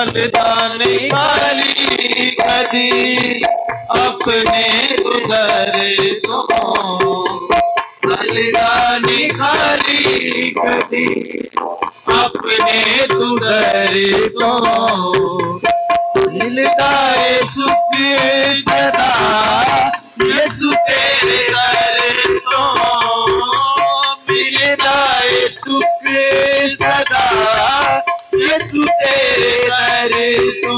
फलदाने खाली कदी अपने उधर तो फलदाने खाली कदी अपने उधर तो मिलता है सुख सदा यीशु तेरे दर तो मिलता है सुख सदा यीशु तेरे दर तो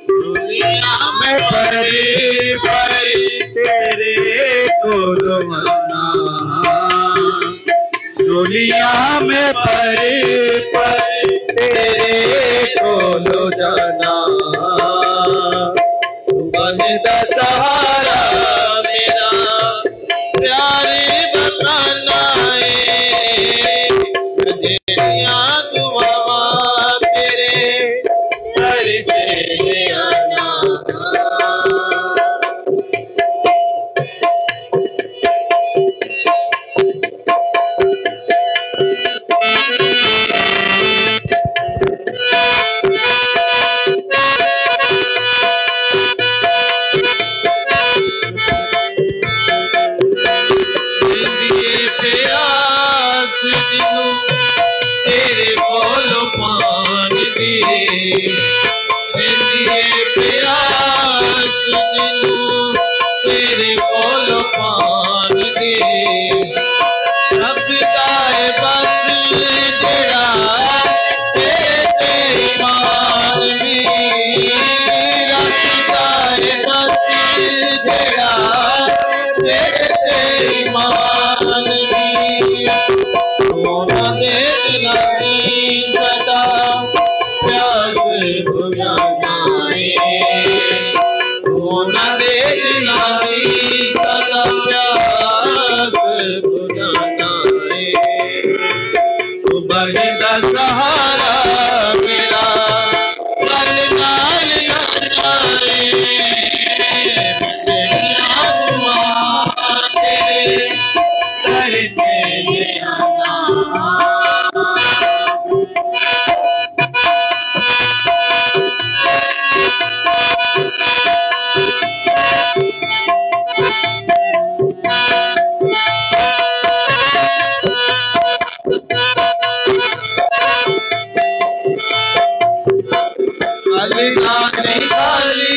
दुनिया में परे परे तेरे को दवाना दुनिया में परे परे तेरे को लो जाना बनदा सहारा मेरा प्यारे बताना है दुनिया दुआ तेरे घर से आना तेरे बोलो पान दे प्यास दिनू तेरे बोलो पान दे सब दाए बस जड़ा तेरे मान रब दाए बस जड़ा तेरे मान सदा प्यास बुझाना दे सदा प्यास बुझाना तू बनदा सहारा मेरा कल नाल तेरे घर से आना फलदाने खाली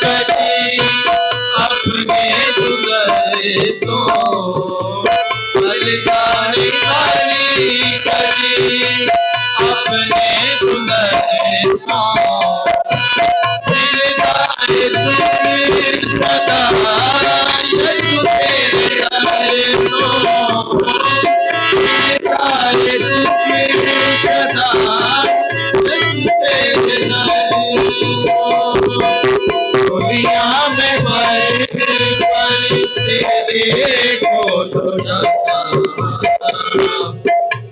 कदी अपने उधर तो फलदाने खाली कदी अपने उधर तो मिलता है सुख सदा यीशु तेरे दर तो मिलता है सुख सदा दुनिया में पर तेरे को तो जाना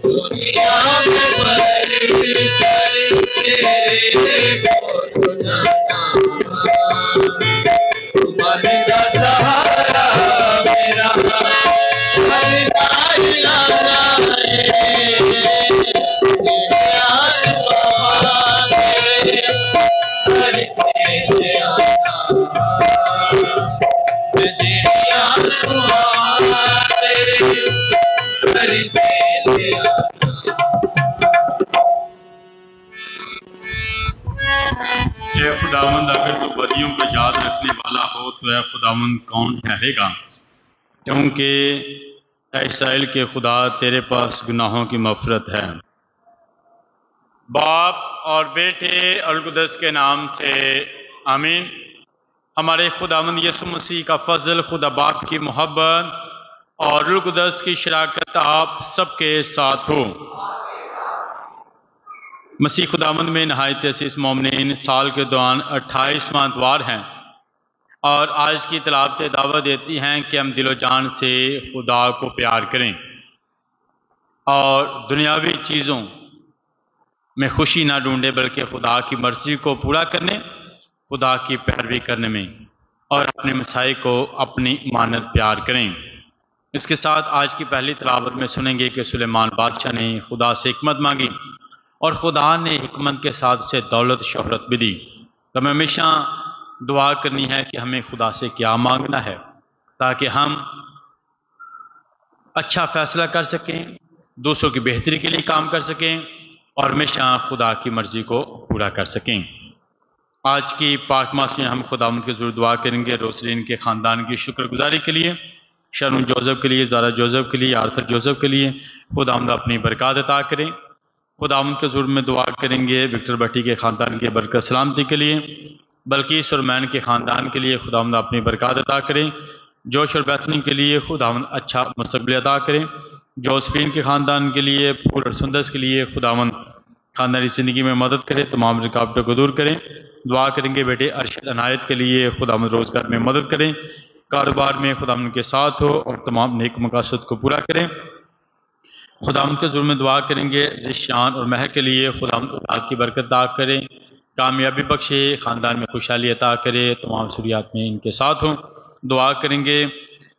दुनिया में पर तेरे को तो जाना बनदा सहारा मेरा लाना खुदावंद अगर तू बदियों को याद रखने वाला हो तो ऐ खुदावंद कौन ठहरेगा, क्योंकि इस्राएल के खुदा तेरे पास गुनाहों की मफ़रत है। बाप और बेटे और कुदस के नाम से आमीन। हमारे खुदावंद यीशु मसीह का फजल, खुदा बाप की मोहब्बत और रूह कुदस की शराकत आप सबके साथ हो। मसीह खुदावंद में नहायत असीस मोमिनीन साल के दौरान 28वां इतवार है और आज की तिलावतें दावत देती हैं कि हम दिलो जान से खुदा को प्यार करें और दुनियावी चीज़ों में खुशी ना ढूंढें, बल्कि खुदा की मर्जी को पूरा करने, खुदा की पैरवी करने में और अपने मसाई को अपनी मानत प्यार करें। इसके साथ आज की पहली तिलावत में सुनेंगे कि सुलेमान बादशाह ने खुदा से हिकमत मांगी और खुदा ने हिकमत के साथ उसे दौलत शोहरत भी दी। तो हमें हमेशा दुआ करनी है कि हमें खुदा से क्या मांगना है ताकि हम अच्छा फैसला कर सकें, दूसरों की बेहतरी के लिए काम कर सकें और हमेशा खुदा की मर्जी को पूरा कर सकें। आज की पाक मास में हम खुदावंद के ज़रूर दुआ करेंगे रोसलिन के ख़ानदान की शुक्रगुजारी के लिए, शरून जोसेफ के लिए, ज़ारा जोसेफ के लिए, आर्थर जोसेफ के लिए खुदावंद अपनी बरकत अता करें। खुदावंद के ज़रूर में दुआ करेंगे विक्टर भट्टी के ख़ानदान की बरकत सलामती के लिए, बल्किस और मैन के ख़ानदान के लिए खुदावंद अपनी बरकत अता करें। जोश और बैथनी के लिए खुदावंद अच्छा मुस्तक़बिल अता करें। जोसफीन के ख़ानदान के लिए, फूल और सुंदस के लिए खुदावंद ख़ानदानी ज़िंदगी में मदद करें, तमाम रुकावटों को दूर करें। दुआ करेंगे बेटे अरशद अनायत के लिए खुदावंद रोज़गार में मदद करें, कारोबार में खुदावंद के साथ हो और तमाम नेक मकासद को पूरा करें। खुदावंद के ज़ुल्म में दुआ करेंगे रिशान और महर के लिए खुदावंद औलाद की बरकत अता करें, कामयाबी बख्शे, ख़ानदान में खुशहाली अता करे, तमाम ज़रूरियात में इनके साथ हों। दुआ करेंगे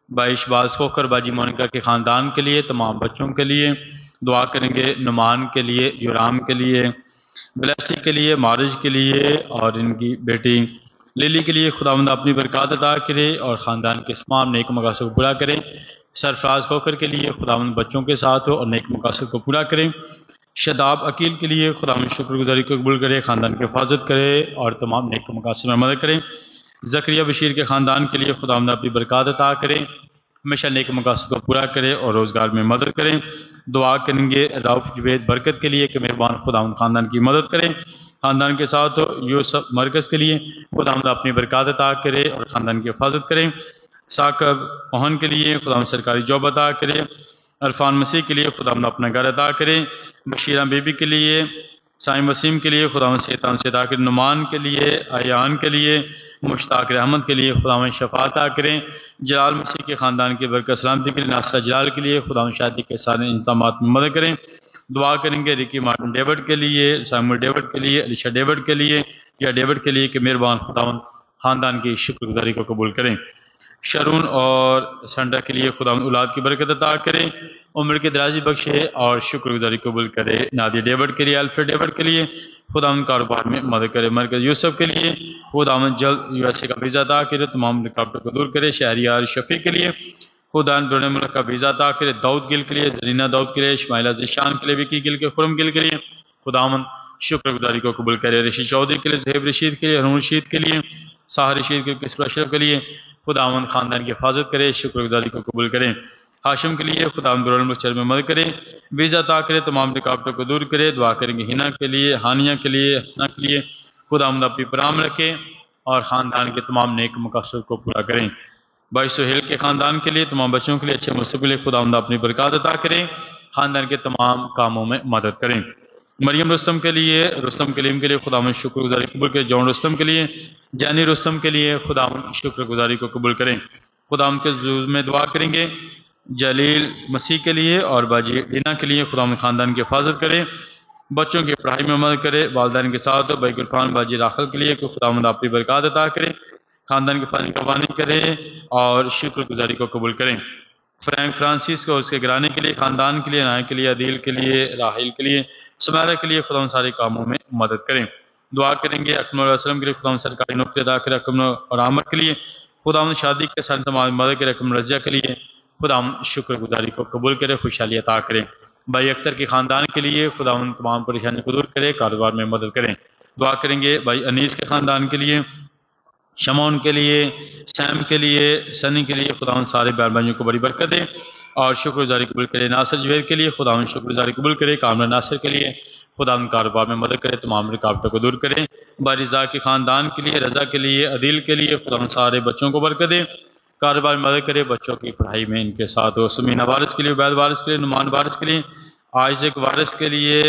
बाइशबाज खोकर बाजी मोनिका के ख़ानदान के लिए, तमाम बच्चों के लिए। दुआ करेंगे नुमान के लिए, योराम के लिए, ब्लेसी के लिए, मारिज के लिए और इनकी बेटी लिली के लिए खुदावंद अपनी बरकत अता करे और ख़ानदान के तमाम नेक मकासद को पूरा करें। सरफराज खोकर के लिए खुदावंद बच्चों के साथ हो और नेक मकासद को पूरा करें। शदाब अकील के लिए खुदावंद शुक्रगुजारी को कबूल करे, ख़ानदान की हिफाजत करे और तमाम नेक मकासद में मदद करें। ज़करिया बशीर के ख़ानदान के लिए खुदावंद अपनी बरकत अता करें, हमेशा नेक मकासद को पूरा करें और रोज़गार में मदद करें। दुआ करेंगे रऊफ़ जवेद बरकत के लिए कि मेहरबान खुदावंद ख़ानदान की मदद करें, ख़ानदान के साथ यूसुफ मरकज़ के लिए खुदावंद अपनी बरकत अता करे और ख़ानदान की हिफाजत करें। साकब ओहन के लिए खुदावंद सरकारी जॉब अता करे, अरफान मसीह के लिए खुदावंद अपना घर अता करें, बशीरा बीबी के लिए, साइम वसीम के लिए खुदावंद शैतान से अता करें, नुमान के लिए, अयान के लिए, मुश्ताक रहमत के लिए खुदावंद शफाअत अता करें। जलाल मसीह के ख़ानदान की बरकत सलामती के लिए, नासरा जलाल के लिए खुदावंद शादी के सारे इंतज़ामात में मदद करें। दुआ करेंगे रिकी मार्टिन डेविड के लिए, सैमुअल डेविड के लिए, अलीशा डेविड के लिए या डेविड के लिए कि मेहरबान खुदावंद ख़ानदान की शुक्रगुजारी को कबूल करें। शरून और संडा के लिए खुदावंद औलाद की बरकत अता करें, उम्र की दराजी बख्शे और शुक्रगुजारी कबूल करे। नादिया डेविड के लिए, अल्फ्रेड डेविड के लिए खुदावंद कारोबार में मदद करे। मरकज यूसुफ के लिए खुदावंद जल्द यूएसए का वीज़ा अता करे, तमाम रुकावटों को दूर करे। शहरियार शफी के लिए खुदावंद बैरून मुल्क का वीज़ा अता करे। दाऊद गिल के लिए, जरीना दाऊद के लिए, इस्माइला ज़िशान के लिए, विकी गिल के, खुरम गिल के लिए खुदावंद शुक्रगुजारी को कबूल करे। रशीद चौधरी के लिए, ज़हेब रशीद के लिए, हरून रशीद के लिए, साहर रशीद के लिए, किस्र अशरफ के लिए खुदावंद ख़ानदान की हिफाजत करे, शुक्रगुजारी को कबूल करें। हाशिम के लिए खुदावंद बैरून मुल्क में मदद करे, वीज़ा अता करे, तमाम रुकावटों को दूर करे। दुआ करेंगे हिना के लिए, हानिया के लिए, हन्ना के लिए खुदावंद अपनी पराम रखे और ख़ानदान के तमाम नेक मकासद को पूरा करें। भाई सुहेल के ख़ानदान के लिए, तमाम बच्चों के लिए अच्छे मुस्तक़बिल के लिए खुदावंद अपनी बरकत अता करें, ख़ानदान के तमाम कामों में मदद करें। मरियम रुस्तम के लिए, रुस्तम कलीम के लिए खुदावंद शुक्रगुजारी कबूल करें। जॉन रुस्तम के लिए, जानी रुस्तम के लिए खुदावंद शुक्रगुजारी को कबूल करें। खुदावंद के ज़ुल्म में दुआ करेंगे जलील मसीह के लिए और बाजी डीना के लिए खुदावंद ख़ानदान की हिफाजत करे, बच्चों की पढ़ाई में मदद करे। वालदैन के साथ भाई गुरफान बाजी राखल के लिए खुदावंद अपनी बरकत अता करे, ख़ानदान की पानी कवानी करे और शुक्रगुजारी को कबूल करें। फ्रैंक फ्रांसिस को उसके घराने के लिए, ख़ानदान के लिए, नाय के लिए, अदील के लिए, राहिल के लिए, सुमारा के लिए खुदावंद सारे कामों में मदद करें। दुआ करेंगे अकमल वसलम के लिए खुदावंद सरकारी नौकरी अदा करे, अकमल और आमर के लिए खुदावंद शादी के सारे तमाम मदद करे, अकमल रजिया के लिए खुदावंद शुक्रगुजारी को कबूल करे, खुशहाली अता करें। भाई अख्तर के ख़ानदान के लिए खुदावंद तमाम परेशानी को दूर करे, कारोबार में मदद करें। दुआ करेंगे भाई अनीस के ख़ानदान के लिए, शमौन के लिए, सैम के लिए, सनी के लिए खुदावंद सारे बहन भाइयों को बड़ी बरकत दे और शुक्रगुजारी कबूल करे। नासिर जवेद के लिए खुदावंद शुक्रगुजारी कबूल करे। कामरा नासिर के लिए खुदावंद कारोबार में मदद करे, तमाम रुकावटों को दूर करें। भाई रज़ा के ख़ानदान के लिए, रज़ा के लिए, अदील के लिए खुदावंद सारे बच्चों को बरकत दे, कारोबार में मदद करे, बच्चों की पढ़ाई में इनके साथ हो। समीना वारिस के लिए, उबैद वारिस के लिए, नुमान वारिस के लिए, आइज़क वारिस के लिए,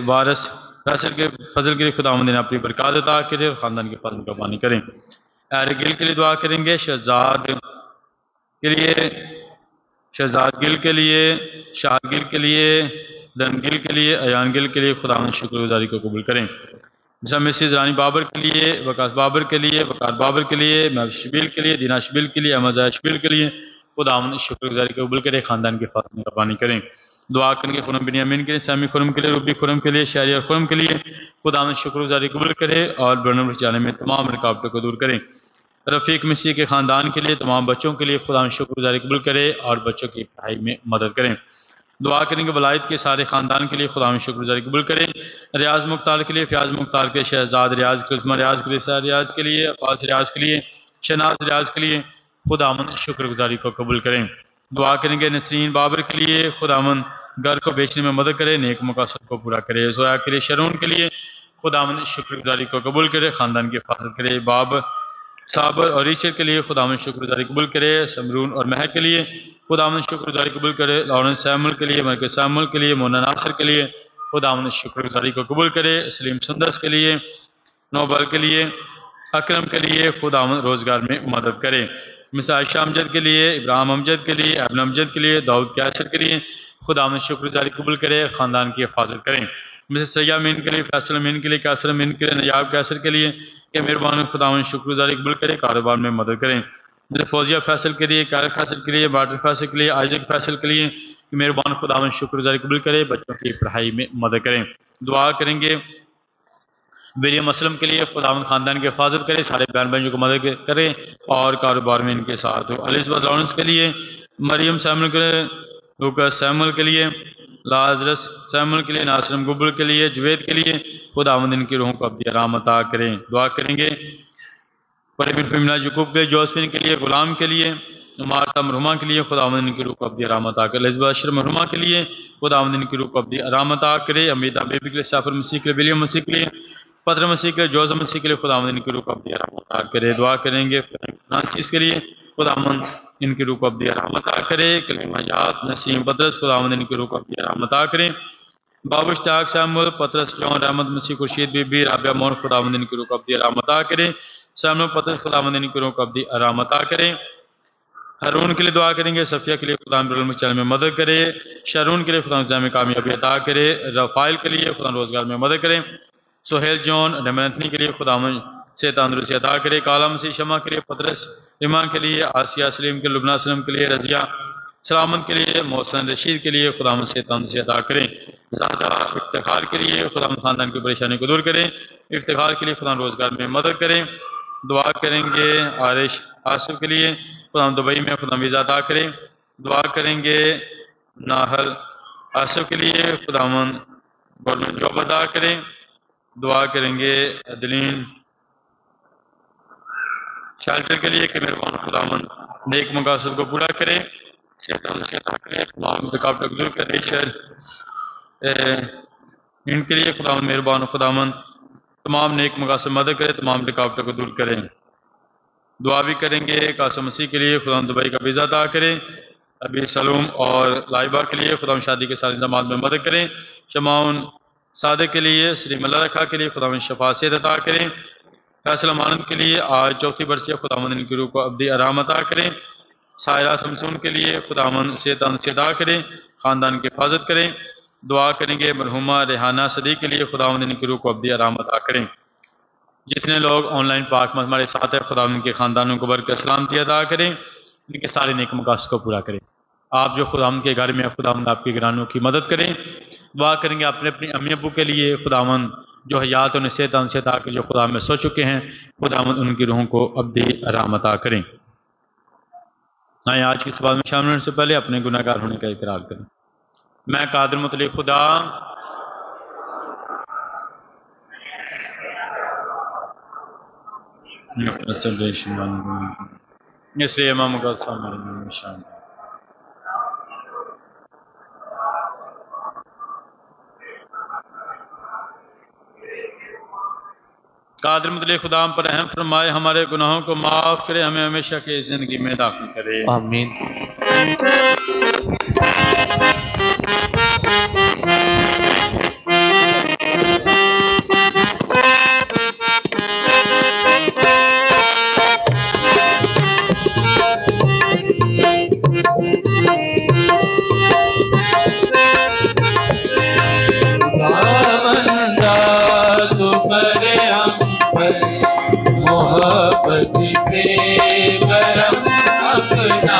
वारिस फजल के लिए खुदावंद ने अपनी बरकत अता करे और ख़ानदान के फजल को पानी करें। गिल के लिए दुआ करेंगे, शहजाद के लिए, शहजाद गिल के लिए, शाह गिल के लिए, धन गिल के लिए, अयान गिल के लिए खुदावंद शुक्रगुजारी को कबूल करें। जैसा मिसिज रानी बाबर के लिए, वकास बाबर के लिए, वकार बाबर के लिए, महब शबील के लिए, दीना शबील के लिए, अहमद शबील के लिए खुदावंद शुक्रगुजारी को कबूल करें, ख़ानदान के फातमे का पानी करें। दुआ करेंगे खुरम बिनियामिन के लिए, सामी खुरम के लिए, रूबी खुरम के लिए, शहरियार खुरम के लिए खुदा शुक्रगुजारी कबूल करे और ब्रनम जाने में तमाम रुकावटों को दूर करें। रफ़ीक मसीह के ख़ानदान के लिए, तमाम बच्चों के लिए खुदा शुक्रगुजारी कबूल करे और बच्चों की पढ़ाई में मदद करें। दुआ करेंगे वलायत के सारे ख़ानदान के लिए खुदा शुक्रगुजारी कबूल करें। रियाज मुख्तार के लिए, फ़याज़ मुख्तार के, शहजाद रियाज के, उस्मा रियाज के, रिसा रियाज के लिए, अब्बास रियाज के लिए, शनाज रियाज के लिए खुदावन शुक्रगुजारी को कबूल करें। दुआ करेंगे नसरीन बाबर के लिए, खुदावन घर को बेचने में मदद करे, नेक मकासद को पूरा करे। जोया के लिए, शरून के लिए खुदावन शुक्रगुजारी को कबूल करे, ख़ानदान की हिफाजत करे। बाब साबर और रीचर के लिए खुदावन शुक्रगुजारी कबूल करे। समरून और महक के लिए खुदावन शुक्रगुजारी कबूल करे। लॉरेंस सैमुअल के लिए, मरके सैमुअल के लिए, मोना नासिर के लिए खुदावन शुक्रगुजारी को कबूल करे। सलीम सुंदस के लिए, नोबल के लिए, अकरम के लिए खुदावन रोज़गार में मदद करे। मिस आयशा अमजद के लिए, इब्राहिम अमजद के लिए, अबन अमजद के लिए, दाऊद कैसर के लिए खुदावन शुक्रगुजारी कबूल करे, ख़ानदान की हिफाजत करें। मिस सैया मीन के लिए, फैसल मीन के लिए, कैसर मीन के लिए, नयाब कैसर के लिए कि मेहरबान खुदावन शुक्रगुजारी कबूल करे, कारोबार में मदद करें। मेरे फौजिया फैसल के लिए, कार फैसल के लिए, बाटर फैसल के लिए, आइजक फैसल के लिए कि मेहरबान खुदावन शुक्रगुजारी कबूल करे, बच्चों की पढ़ाई में मदद करें। दुआ करेंगे विलियम असलम के लिए, खुदावन ख़ानदान की हिफाजत करे, सारे बहन भाइयों को मदद करे और कारोबार में इनके साथ हो। एलिज़ाबेथ लॉरेंस के लिए, मरियम सैमुअल के लिए, लूकस सैमुअल के लिए, लाजरस सैमुअल के लिए, नासरम गुबुल के लिए, जुवैद के लिए खुदावंद इनकी रूहों को अपनी आराम अता करें। दुआ करेंगे परवीन फिमिना यकूब के लिए, जोसफिन के लिए, गुलाम के लिए, मार्ता मरहुमा के लिए खुदावंद इनकी रूह को अपनी आराम अता करे। एलिज़ाबेथ अशर मरहुमा के लिए खुदावंद इनकी रूह को अपनी आराम अता करे। अमीदा बेबी के लिए, साफर मसीह के लिए, विलियम मसीह के लिए, पत्र मसीह के लिए, जोज़ मसीह के लिए खुदावंद इनकी रूह को अपनी आराम अता करे। दुआ करेंगे फ्रांसिस के लिए, खुदावंद इनकी रूह को अपनी आराम अता करे। कलीमा याद नसीम पतरस खुदावंद इनकी रूह को अपनी आराम अता करें। बाबू इश्ताक सैमुअल, पतरस जॉन, रहमत मसीह, खुर्शीद बीबी, राबिया मोहन खुदावंद इनकी रूह को अपनी आराम अता करे। सैमुअल पतरस खुदावंद इनकी रूह को अपनी आराम अता करें। हारून के लिए दुआ करेंगे, सफिया के लिए खुदा चलने में मदद करे। शरून के लिए खुदा में कामयाबी अता करे। रफ़ाइल के लिए खुदा रोजगार में मदद करें। सोहेल जॉन रेमनथनी के लिए खुदा से तंदुरुस्ती अता करे। काला मसीह शमा के लिए, पतरस इमा के लिए, आसिया सलीम के लिए, लुबना सलीम के लिए, रजिया सलामत के लिए, मोहसन रशीद के लिए खुदा से तंदुरुस्ती अता करें। ज़ादा इफ्तिखार के लिए खुदा खानदान की परेशानी को दूर करें। इफ्तिखार के लिए खुदा रोजगार में मदद करें। दुआ करेंगे आरिश आसिफ के लिए, खुदा दुबई में खुदा वीज़ा अता करें। दुआ करेंगे नाहल आसिफ के लिए, खुदा गवर्नमेंट जॉब अता करें। दुआ करेंगे अदलीन शेल्टर के लिए कि मेहरबान खुदावन नेक मकासद को पूरा करे, रुकावट दूर करे। इनके लिए खुदावन मेहरबान खुदावन तमाम नेक मकासद मदद करे, तमाम रुकावटों को दूर करें। दुआ भी करेंगे कासिम मसीह के लिए, खुदा दुबई का वीज़ा अता करें। अभी सलूम और लाइबा के लिए खुदा शादी के सारे इंतजाम में मदद करें। शमाउन सादे के लिए, श्री मल्ला रखा के लिए खुदा शफा सेहत अता करें। फैसला मानद के लिए आज चौथी बरसिया खुदावंद इनकी रूह को अब्दी आराम अता करें। सायरा समसून के लिए खुदावंद सेहत अता करें, ख़ानदान की हिफाजत करें। दुआ करेंगे मरहुमा रेहाना सदी के लिए खुदावंद इनकी रूह को अब्दी आराम अता करें। जितने लोग ऑनलाइन पाक में हमारे साथ है खुदावंद के ख़ानदानों को बरकत सलामती अता करें, इनके सारे नेक मकासद को पूरा करें। आप जो खुदावंद के घर में खुदावंद आपकी गिरानों की मदद करें। दुआ करेंगे अपने अपनी अम्मी अब्बू के लिए, खुदावंद जो हयात और सेहत अता के जो खुदा में सो चुके हैं, खुदावंद उनकी रूहों को अब्दी आराम अता करें। आए आज की इस बात में शामिल होने से पहले अपने गुनाहगार होने का इकरार करें। मैं कादिर मुतलक खुदा इसलिए इमाम का शामिल कादिर मुतलक खुदा हम पर रहम फरमाए, हमारे गुनाहों को माफ़ करे, हमें हमेशा की ज़िंदगी में दाखिल करे। आमीन। मोहब्बत से करम अपना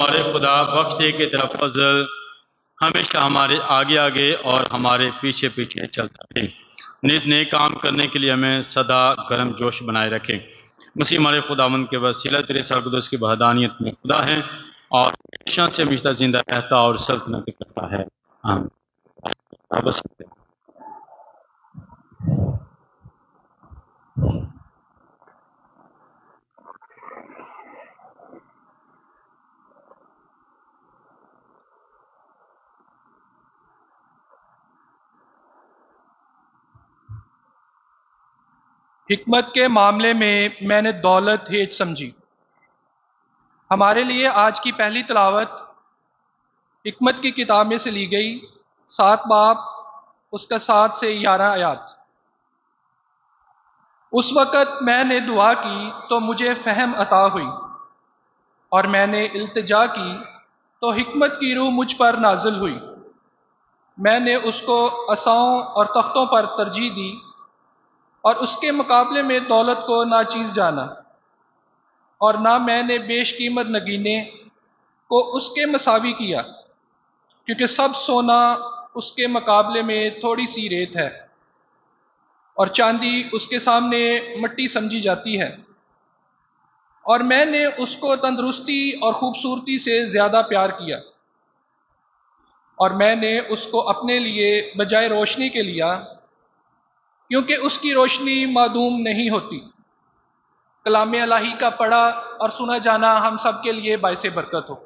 और खुदा बख्श दे कि तेरा फजल हमेशा हमारे आगे आगे और हमारे पीछे पीछे चलता रहे। निज नेक काम करने के लिए हमें सदा गर्म जोश बनाए रखे। मसीह हमारे खुदावंद के वसीला तेरे सरकुदस की वहदानियत में खुदा है और हमेशा से हमेशा जिंदा रहता और सल्तनत करता है। आमीन। बस हिकमत के मामले में मैंने दौलत हेज समझी। हमारे लिए आज की पहली तिलावत हिकमत की किताब में से ली गई, 7 बाब उसका 7 से 11 आयात। उस वक़्त मैंने दुआ की तो मुझे फहम अता हुई, और मैंने इल्तिजा की तो हिकमत की रूह मुझ पर नाजिल हुई। मैंने उसको असाओं और तख्तों पर तरजीह दी और उसके मुकाबले में दौलत को नाचीज़ जाना, और ना मैंने बेशकीमत नगीने को उसके मसावी किया, क्योंकि सब सोना उसके मुकाबले में थोड़ी सी रेत है और चांदी उसके सामने मिट्टी समझी जाती है। और मैंने उसको तंदुरुस्ती और खूबसूरती से ज़्यादा प्यार किया, और मैंने उसको अपने लिए बजाय रोशनी के लिया, क्योंकि उसकी रोशनी मादूम नहीं होती। कलाम इलाही का पढ़ा और सुना जाना हम सब के लिए बाइसे बरकत हो।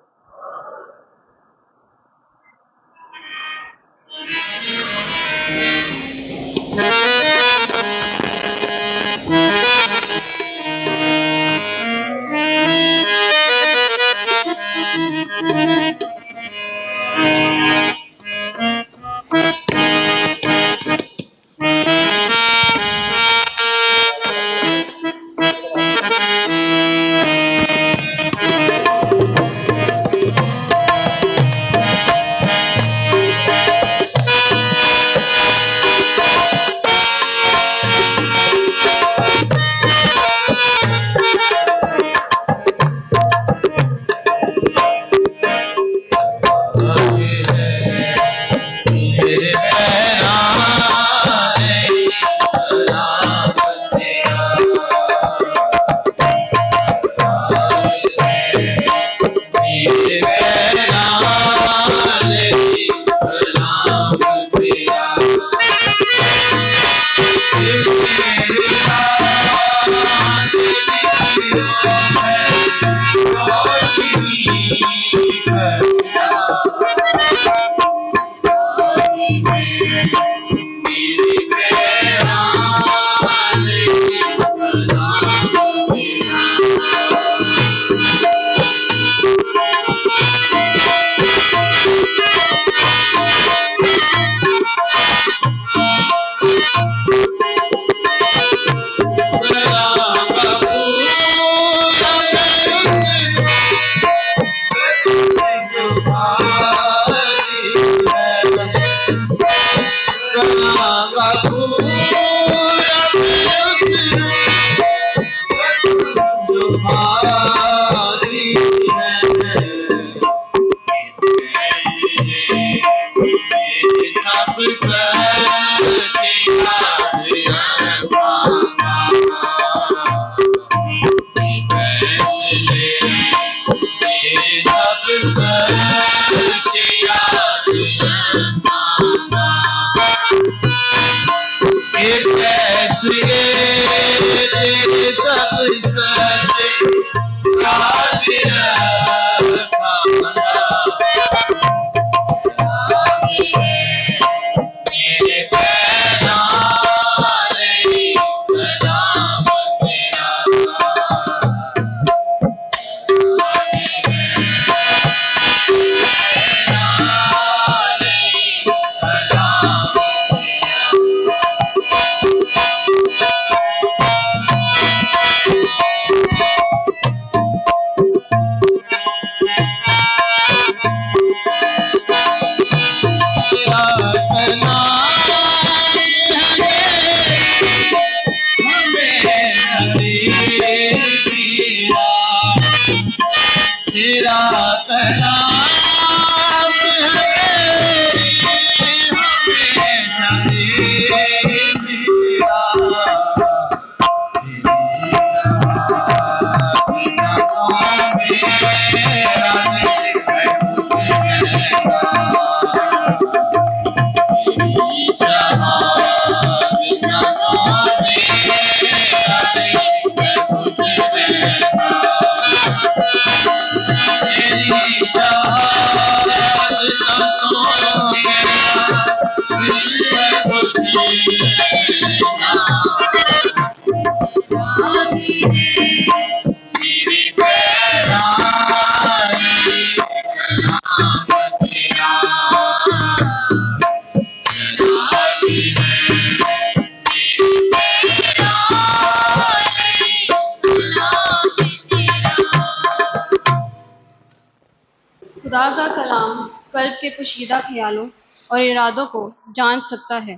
खुदा का कलाम कल्ब के पोशीदा ख्यालों और इरादों को जान सकता है।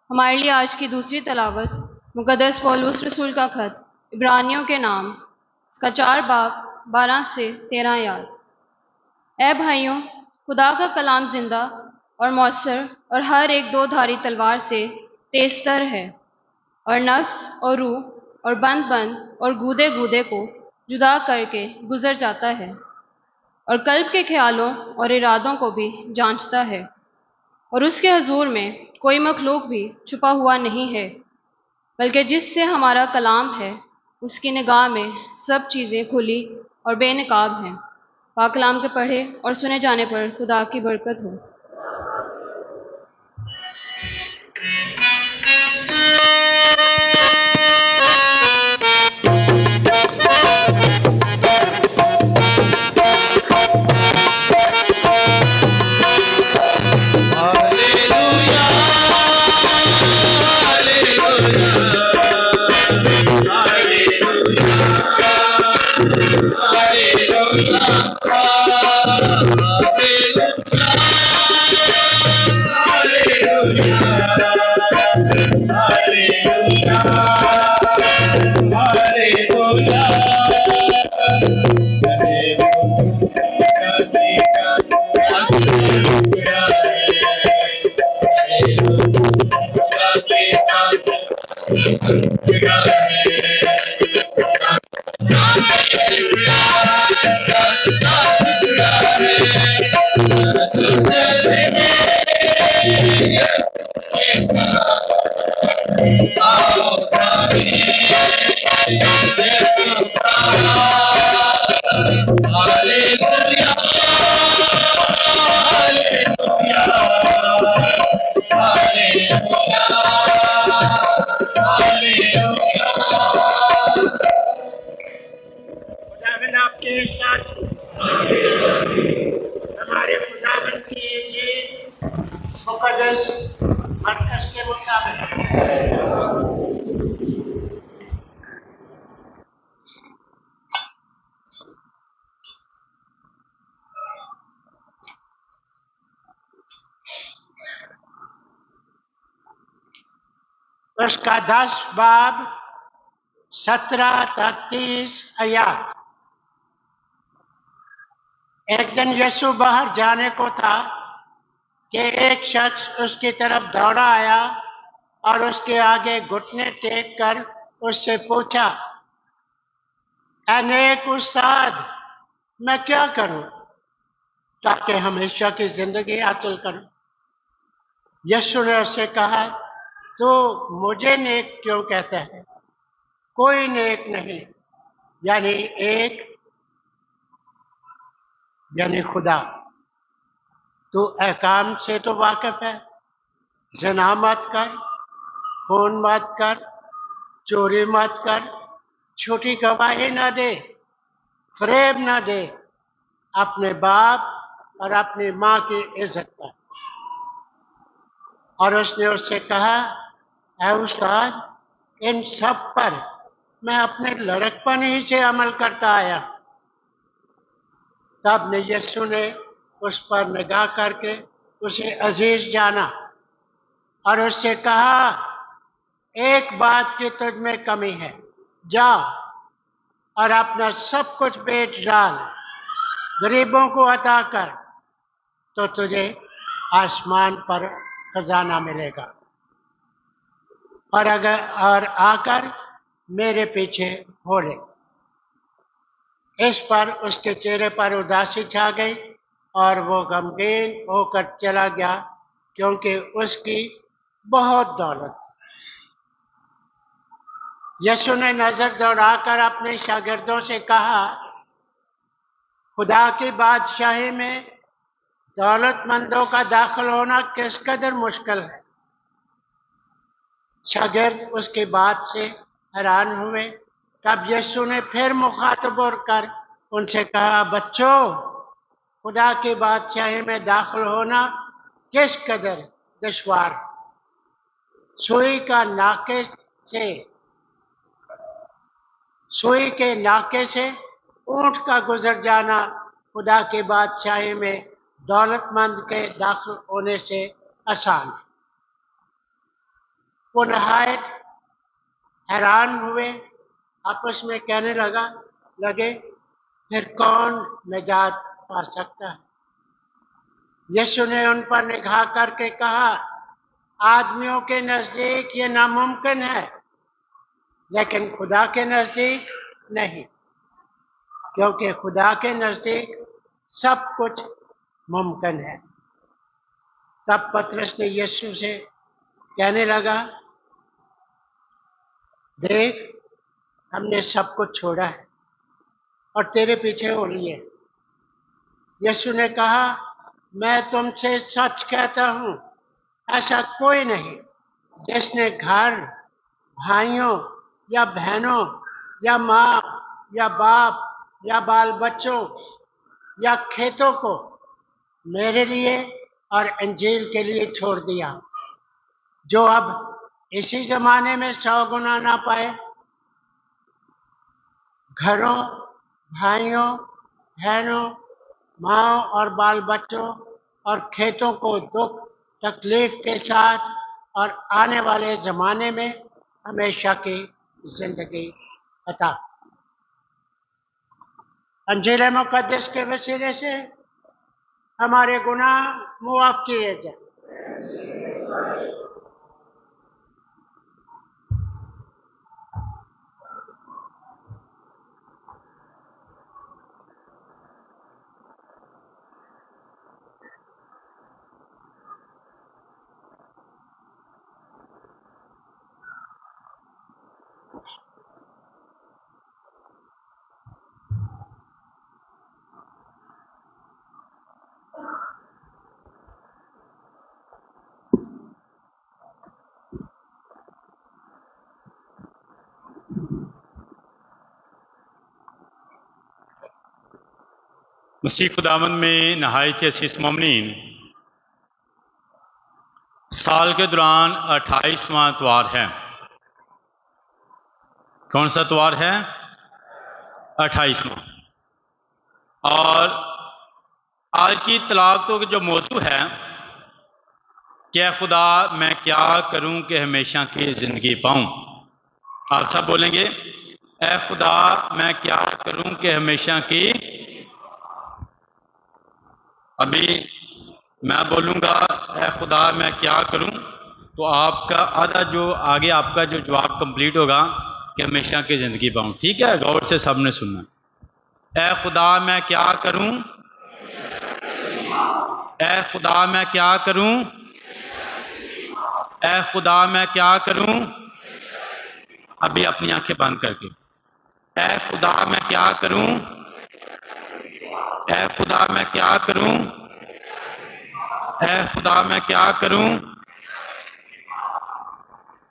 हमारे लिए आज की दूसरी तलावत मुक़द्दस पौलुस रसूल का खत इब्रानियों के नाम, इसका 4 बाब 12 से 13 याद। ऐ भाइयों, खुदा का कलाम जिंदा और मौसर और हर एक दो धारी तलवार से तेजतर है और नफ्स और रूह और बंद और गूदे गूदे को जुदा करके गुजर जाता है और कल्ब के ख्यालों और इरादों को भी जांचता है। और उसके हुजूर में कोई मखलूक भी छुपा हुआ नहीं है, बल्कि जिससे हमारा कलाम है उसकी निगाह में सब चीज़ें खुली और बेनकाब हैं। पाक कलाम के पढ़े और सुने जाने पर खुदा की बरकत हो। उसका 10 बाब 17-30 आयात। एक दिन यीशु बाहर जाने को था कि एक शख्स उसकी तरफ दौड़ा आया और उसके आगे घुटने टेक कर उससे पूछा, ऐ नेक उस्ताद, मैं क्या करूं ताकि हमेशा की जिंदगी हासिल करूं? यीशु ने उससे कहा, तो मुझे नेक क्यों कहता है? कोई नेक नहीं, यानी एक, यानी खुदा। तू अहकाम से तो वाकिफ है, ज़िना मत कर, खून मत कर, चोरी मत कर, झूठी गवाही न दे, फरेब न दे, अपने बाप और अपनी माँ की इज्जत कर। और उसने उससे कहा, ऐ उस्ताद, इन सब पर मैं अपने लड़कपन ही से अमल करता आया। तब ने यीशु ने उस पर निगाह करके उसे अजीज जाना और उससे कहा, एक बात की तुझ में कमी है, जा और अपना सब कुछ बेच डाल गरीबों को अता कर, तो तुझे आसमान पर खजाना मिलेगा। और आकर मेरे पीछे हो ले। इस पर उसके चेहरे पर उदासी छा गई और वो गमगीन होकर चला गया, क्योंकि उसकी बहुत दौलत थी। यीशु ने नजर दौड़ाकर अपने शागिर्दों से कहा, खुदा की बादशाही में दौलतमंदों का दाखिल होना किस कदर मुश्किल है। शागिर्द उसकी बात से हैरान हुए। तब यीशु ने फिर मुखातब कर उनसे कहा, बच्चों, खुदा की बादशाही में दाखिल होना किस कदर दुश्वार है। सुई के नाके से ऊंट का गुजर जाना खुदा की बादशाही में दौलतमंद के दाखिल होने से आसान है। वो नहायत हैरान हुए, आपस में कहने लगे, फिर कौन निजात पा सकता है। यीशु ने उन पर निगाह करके कहा, आदमियों के नजदीक ये नामुमकिन है, लेकिन खुदा के नजदीक नहीं, क्योंकि खुदा के नजदीक सब कुछ मुमकिन है। तब पतरस ने यीशु से कहने लगा, देख, हमने सब कुछ छोड़ा है और तेरे पीछे हो लिए। यीशु ने कहा, मैं तुमसे सच कहता हूं, ऐसा कोई नहीं जिसने घर, भाइयों या बहनों या माँ या बाप या बाल बच्चों या खेतों को मेरे लिए और इंजील के लिए छोड़ दिया, जो अब इसी जमाने में 100 गुना ना पाए। घरों, भाइयों, बहनों, माँ और बाल बच्चों और खेतों को दुख तकलीफ के साथ और आने वाले जमाने में हमेशा की जिंदगी अता। अंजील मुकद्दस के वसीले से हमारे गुनाह मुआफ किए जाए। मसीह खुदावंद में नहायत असीस मोमिनीन, साल के दौरान 28वां इतवार है। कौन सा इतवार है? 28वां। और आज की तलावतों का जो मौजू है, क्या खुदा मैं क्या करूं कि हमेशा की जिंदगी पाऊं। आप सब बोलेंगे, ऐ खुदा मैं क्या करूं कि हमेशा की। अभी मैं बोलूंगा ऐ खुदा मैं क्या करूं, तो आपका आधा जो आगे आपका जो जवाब कंप्लीट होगा कि हमेशा की जिंदगी पाऊं। ठीक है, गौर से सबने सुनना। ऐ खुदा मैं क्या करूं, ऐ खुदा मैं क्या करूं, ऐ खुदा मैं क्या करूं। अभी अपनी आंखें बंद करके, ऐ खुदा मैं क्या करूं, ऐ खुदा मैं क्या करूं, ऐ खुदा मैं क्या करूं।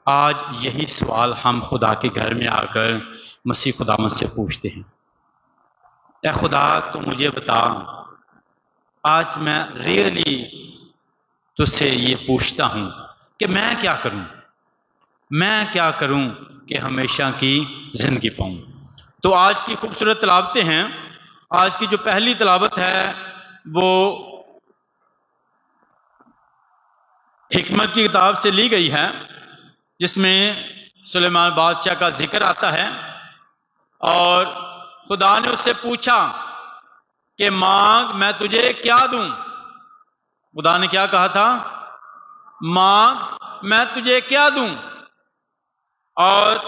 आज यही सवाल हम खुदा के घर में आकर मसीह खुदावंद से पूछते हैं। ऐ खुदा तो मुझे बता, आज मैं रियली तुझसे ये पूछता हूं कि मैं क्या करूं, मैं क्या करूं कि हमेशा की जिंदगी पाऊं। तो आज की खूबसूरत तलावतें हैं। आज की जो पहली तलावत है वो हिकमत की किताब से ली गई है, जिसमें सुलेमान बादशाह का जिक्र आता है। और खुदा ने उससे पूछा कि मांग मैं तुझे क्या दूं। खुदा ने क्या कहा था? मांग मैं तुझे क्या दूं। और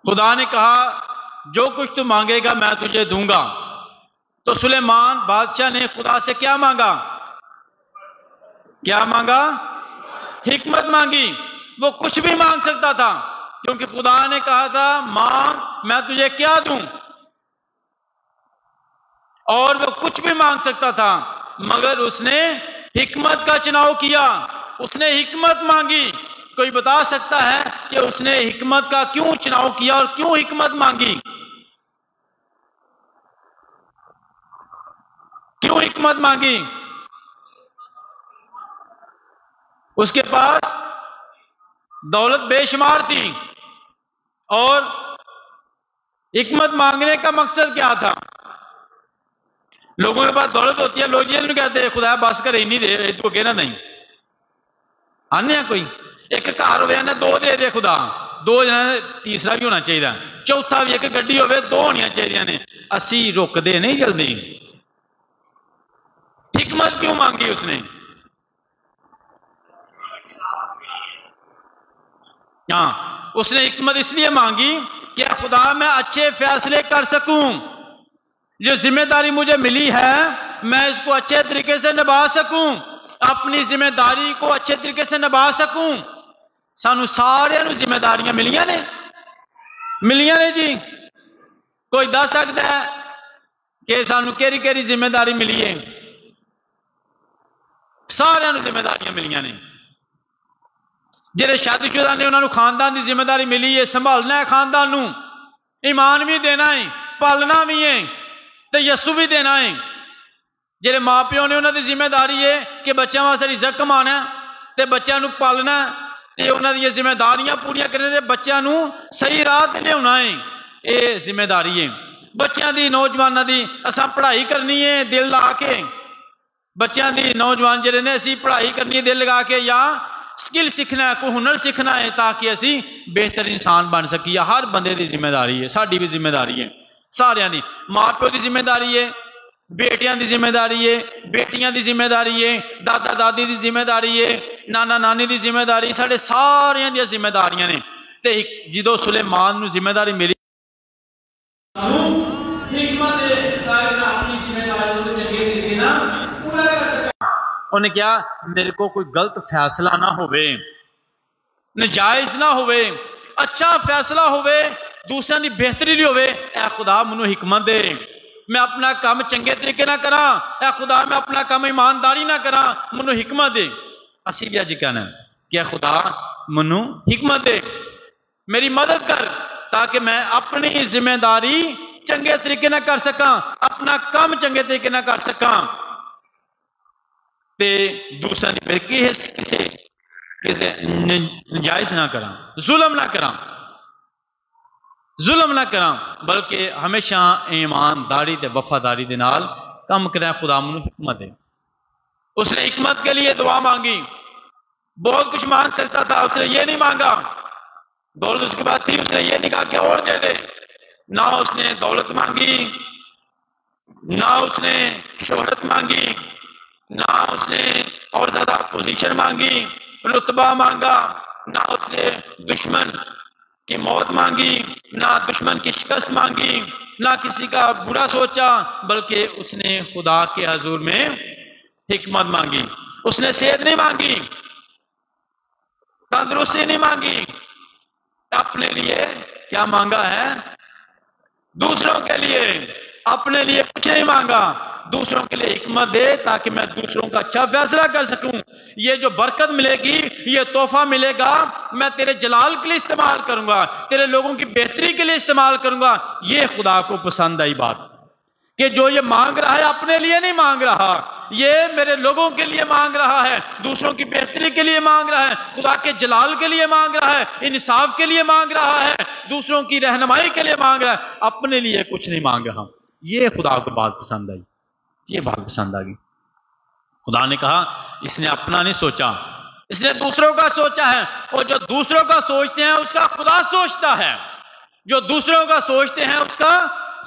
खुदा ने कहा जो कुछ तू मांगेगा मैं तुझे दूंगा। तो सुलेमान बादशाह ने खुदा से क्या मांगा? क्या मांगा? हिकमत मांगी। वो कुछ भी मांग सकता था, क्योंकि खुदा ने कहा था मांग मैं तुझे क्या दूं। और वो कुछ भी मांग सकता था, मगर उसने हिकमत का चुनाव किया। उसने हिकमत मांगी। कोई बता सकता है कि उसने हिकमत का क्यों चुनाव किया और क्यों हिकमत मांगी? क्यों हिकमत मांगी? उसके पास दौलत बेशुमार थी, और हिकमत मांगने का मकसद क्या था? लोगों के पास दौलत होती है, लोग ये कहते हैं खुदा बस कर नहीं दे तू कहना नहीं आने कोई एक घर हो ना दो दे दे खुदा, दो जना तीसरा भी होना चाहिए, चौथा भी एक गड्डी हो दो होनी चाहिए ने, असी रुकते नहीं जल्दी। हिकमत क्यों मांगी उसने? हाँ, उसने हिकमत इसलिए मांगी कि खुदा मैं अच्छे फैसले कर सकूं, जो जिम्मेदारी मुझे मिली है मैं इसको अच्छे तरीके से निभा सकूं, अपनी जिम्मेदारी को अच्छे तरीके से निभा सकूं। सानू सारियां नू जिम्मेदारियां मिलियां ने जी। कोई दस सकता है कि सानू केरी केरी जिम्मेदारी मिली है? सारियां नू जिम्मेदारियां मिलियां ने। जेडे शादीशुदा ने उन्होंने खानदान की जिम्मेदारी मिली है, संभालना है खानदान नू, ईमान भी देना है, पालना भी है, तो यसू भी देना है। जेडे मां प्यो ने उन्होंने जिम्मेदारी है कि बच्चों वास्ते रिज़्क कमाना ते बच्चों नू पालना ते उन्हां दी जिम्मेदारियां पूरियां करने, बच्चों नू सही राह ते लियाउणा है, ये जिम्मेदारी है। बच्चों की नौजवानों की असां पढ़ाई करनी है दिल ला के, बच्चों की नौजवान जेडे ने असीं पढ़ाई करनी है दिल लगा के, या स्किल सीखना है, कोई हुनर सीखना है, ताकि असी बेहतर इंसान बन सकी। हर बंदे की जिम्मेदारी है, साडी भी जिम्मेदारी है, सारियां दी। मां प्यो की जिम्मेदारी है, बेटियां की जिम्मेदारी है, बेटियां की जिम्मेदारी है, दादा दादी की जिम्मेदारी है, नाना नानी की जिम्मेदारी, साडे सारियां दी जिम्मेदारियां ने। ते जदों सुलेमान नूं जिम्मेदारी मिली, हिकमत दे ताकि अपनी जिम्मेदारी को चंगे तरीके नाल पूरा कर सका। उन्हें क्या मेरे को कोई गलत फैसला ना होवे, नजायज ना होवे, अच्छा फैसला होवे, दूसरों की बेहतरी लिए होवे। ऐ खुदा मैनू हिकमत दे, मैं अपना काम चंगे तरीके ना करा, ऐ खुदा मैं अपना काम ईमानदारी ना करा, मैनू हिकमत दे। असी भी अज कहना कि खुदा मैनू हिकमत दे, मेरी मदद कर, ताकि मैं अपनी जिम्मेदारी चंगे तरीके ना कर सका, अपना काम चंगे तरीके ना कर सका, ते दूसरों की किसी नजायज ना करा, जुल्म ना करा, जुल्म ना करा, बल्कि हमेशा ईमानदारी ते वफादारी दे नाल काम करें। खुदा मैनू हिकमत दे। उसने हिकमत के लिए दुआ मांगी, बहुत कुछ मांग सकता था, उसने ये नहीं मांगा। दौलत उसके बाद थी, उसने ये नहीं कहा कि और दे दे, ना उसने दौलत मांगी, ना उसने शोहरत मांगी, ना उसने और ज्यादा पोजीशन मांगी, रुतबा मांगा, ना उसने दुश्मन की मौत मांगी, ना दुश्मन की शिकस्त मांगी, ना किसी का बुरा सोचा, बल्कि उसने खुदा के हजूर में हिकमत मांगी। उसने सेहत नहीं मांगी, तंदुरुस्ती नहीं मांगी, अपने लिए क्या मांगा है? दूसरों के लिए, अपने लिए कुछ नहीं मांगा, दूसरों के लिए हिकमत दे ताकि मैं दूसरों का अच्छा फैसला कर सकूं। ये जो बरकत मिलेगी, ये तोहफा मिलेगा, मैं तेरे जलाल के लिए इस्तेमाल करूंगा, तेरे लोगों की बेहतरी के लिए इस्तेमाल करूंगा। ये खुदा को पसंद आई बात, कि जो ये मांग रहा है अपने लिए नहीं मांग रहा, ये मेरे लोगों के लिए मांग रहा है, दूसरों की बेहतरी के लिए मांग रहा है, खुदा के जलाल के लिए मांग रहा है, इंसाफ के लिए मांग रहा है, दूसरों की रहनुमाई के लिए मांग रहा है, अपने लिए कुछ नहीं मांग रहा। ये खुदा को बात पसंद आई, ये बात पसंद आ गई। खुदा ने कहा इसने अपना नहीं सोचा, इसने दूसरों का सोचा है, और जो दूसरों का सोचते हैं उसका खुदा सोचता है, जो दूसरों का सोचते हैं उसका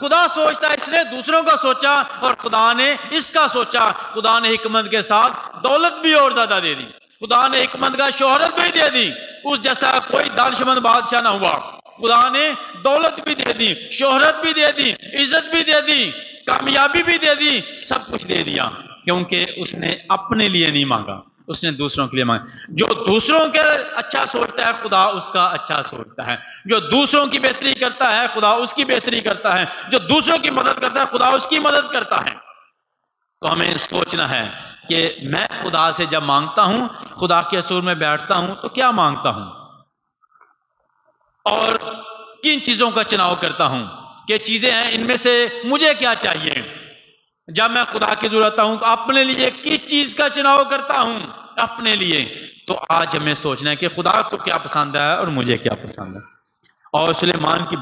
खुदा सोचता है इसने दूसरों का सोचा और खुदा ने इसका सोचा। खुदा ने हिकमत के साथ दौलत भी और ज्यादा दे दी, खुदा ने हिकमत का शोहरत भी दे दी, उस जैसा कोई दानिशमंद बादशाह ना हुआ। खुदा ने दौलत भी दे दी, शोहरत भी दे दी, इज्जत भी दे दी, कामयाबी भी दे दी, सब कुछ दे दिया, क्योंकि उसने अपने लिए नहीं मांगा, उसने दूसरों के लिए मांगा। जो दूसरों के अच्छा सोचता है खुदा उसका अच्छा सोचता है, जो दूसरों की बेहतरी करता है खुदा उसकी बेहतरी करता है, जो दूसरों की मदद करता है खुदा उसकी मदद करता है। तो हमें सोचना है कि मैं खुदा से जब मांगता हूं, खुदा के हजूर में बैठता हूं, तो क्या मांगता हूं और किन चीजों का चुनाव करता हूं, कि चीजें हैं इनमें से मुझे क्या चाहिए। जब मैं खुदा की जरूरत हूं अपने लिए किस चीज का चुनाव करता हूं, अपने लिए। तो आज हमें सोचना है कि खुदा को क्या पसंद है और मुझे क्या पसंद है। और सुलेमान की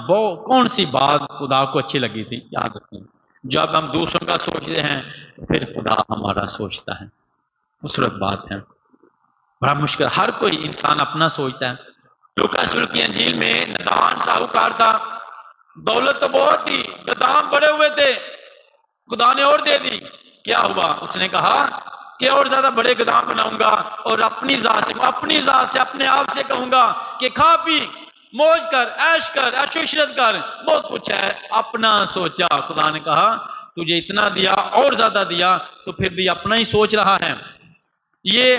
कौन सी बात खुदा को अच्छी लगी थी, याद रखें, जब हम दूसरों का सोचते हैं तो फिर खुदा हमारा सोचता है। खूबसूरत बात है, बड़ा मुश्किल, हर कोई इंसान अपना सोचता है। लूका रसूल की अंजील में नदान साहूकार था, दौलत तो बहुत थी, गोदाम बड़े हुए थे, खुदा ने और दे दी। क्या हुआ, उसने कहा कि और ज्यादा बड़े गोदाम बनाऊंगा और अपनी जात से अपने आप से कहूंगा कि खा पी मौज कर, ऐश कर, ऐशो इशरत कर, बहुत कुछ है। अपना सोचा। खुदा ने कहा तुझे इतना दिया और ज्यादा दिया, तो फिर भी अपना ही सोच रहा है, ये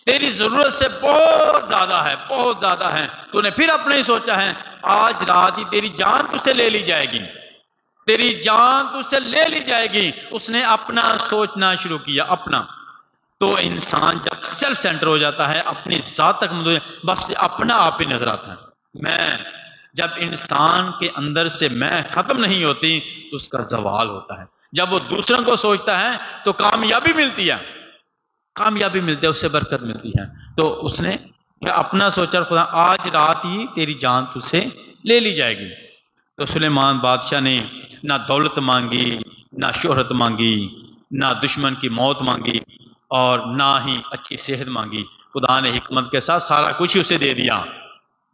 तेरी जरूरत से बहुत ज्यादा है, बहुत ज्यादा है, तूने फिर अपना ही सोचा है। आज रात ही तेरी जान तुझसे ले ली जाएगी, तेरी जान तुझसे ले ली जाएगी। उसने अपना सोचना शुरू किया, अपना। तो इंसान जब सेल्फ सेंटर हो जाता है, अपनी जात तक बस अपना आप ही नजर आता है, मैं। जब इंसान के अंदर से मैं खत्म नहीं होती तो उसका जवाल होता है। जब वो दूसरों को सोचता है तो कामयाबी मिलती है, कामयाबी मिलती है, उससे बरकत मिलती है। तो उसने क्या अपना सोचा, खुदा आज रात ही तेरी जान तुझसे ले ली जाएगी। तो सुलेमान बादशाह ने ना दौलत मांगी, ना शोहरत मांगी, ना दुश्मन की मौत मांगी और ना ही अच्छी सेहत मांगी। खुदा ने हिकमत के साथ सारा कुछ ही उसे दे दिया,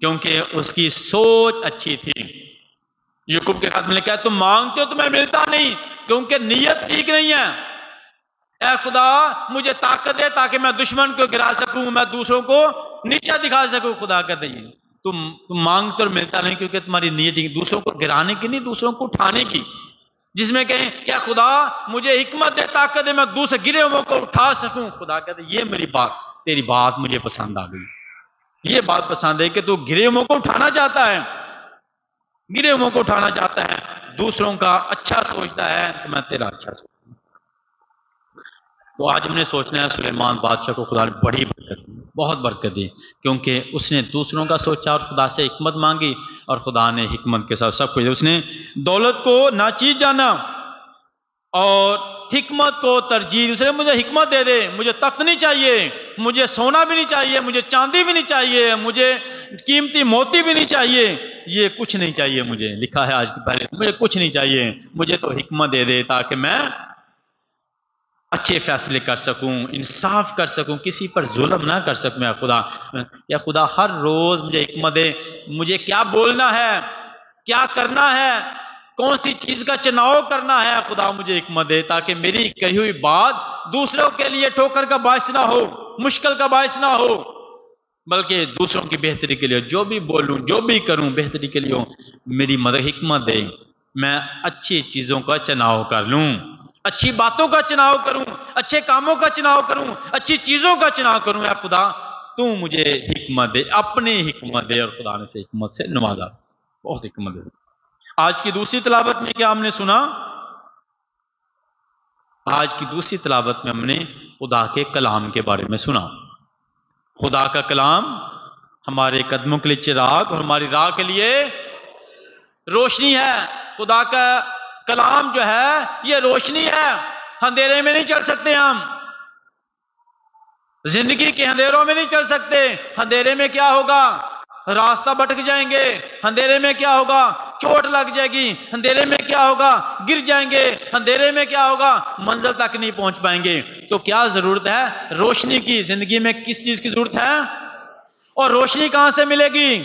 क्योंकि उसकी सोच अच्छी थी। याकूब के खाते में लिखा है तुम मांगते हो तुम्हें मिलता नहीं, क्योंकि नीयत ठीक नहीं है। ऐ खुदा मुझे ताकत दे ताकि मैं दुश्मन को गिरा सकूं, मैं दूसरों को नीचा दिखा सकूं। खुदा कहते हैं तुम मांगते और मिलता नहीं, क्योंकि तुम्हारी नीयत ठीक, दूसरों को गिराने की नहीं, दूसरों को उठाने की। जिसमें कहें क्या खुदा मुझे हिकमत दे, ताकत दे, मैं दूसरे गिरे हुए को उठा सकूं। खुदा कहते ये मेरी बात, तेरी बात मुझे पसंद आ गई, ये बात पसंद है कि तू गिरे हुए को उठाना चाहता है, गिरे हुए को उठाना चाहता है, दूसरों का अच्छा सोचता है, तो मैं तेरा अच्छा सोचता हूं। तो आज हमने सोचना है सुलेमान बादशाह को खुदा ने बड़ी बरकत दी, बहुत बरकत दी, क्योंकि उसने दूसरों का सोचा और खुदा से हिकमत मांगी, और खुदा ने हिकमत के साथ सब कुछ। उसने दौलत को नाचीज जाना और हिकमत को तरजीह। उसने मुझे हिकमत दे दे, मुझे तख्त नहीं चाहिए, मुझे सोना भी नहीं चाहिए, मुझे चांदी भी नहीं चाहिए, मुझे कीमती मोती भी नहीं चाहिए, ये कुछ नहीं चाहिए मुझे। लिखा है आज के पहले, मुझे कुछ नहीं चाहिए, मुझे तो हिकमत दे दे ताकि मैं अच्छे फैसले कर सकूं, इंसाफ कर सकूं, किसी पर जुल्म ना कर सकूं। या खुदा, या खुदा हर रोज मुझे हिकमत दे, मुझे क्या बोलना है, क्या करना है, कौन सी चीज का चुनाव करना है। खुदा मुझे हिकमत दे ताकि मेरी कही हुई बात दूसरों के लिए ठोकर का बायस ना हो, मुश्किल का बायस ना हो, बल्कि दूसरों की बेहतरी के लिए जो भी बोलूं, जो भी करूं, बेहतरी के लिए हो। मेरी मदद हिकमत दे, मैं अच्छी चीजों का चुनाव कर लूं, अच्छी बातों का चुनाव करूं, अच्छे कामों का चुनाव करूं, अच्छी चीजों का चुनाव करूं। या खुदा तू मुझे हिकमत दे, अपनी हिकमत दे। और खुदा ने से हिकमत से नवाजा, बहुत हिकमत दे। आज की दूसरी तिलावत में क्या हमने सुना? आज की दूसरी तिलावत में हमने खुदा के कलाम के बारे में सुना। खुदा का कलाम हमारे कदमों के लिए चिराग और हमारी राह के लिए रोशनी है। खुदा का कलाम जो है ये रोशनी है, अंधेरे में नहीं चल सकते हम, जिंदगी के अंधेरों में नहीं चल सकते। अंधेरे में क्या होगा, रास्ता भटक जाएंगे। अंधेरे में क्या होगा, चोट लग जाएगी। अंधेरे में क्या होगा, गिर जाएंगे। अंधेरे में क्या होगा, मंजिल तक नहीं पहुंच पाएंगे। तो क्या जरूरत है रोशनी की? जिंदगी में किस चीज की जरूरत है? और रोशनी कहां से मिलेगी?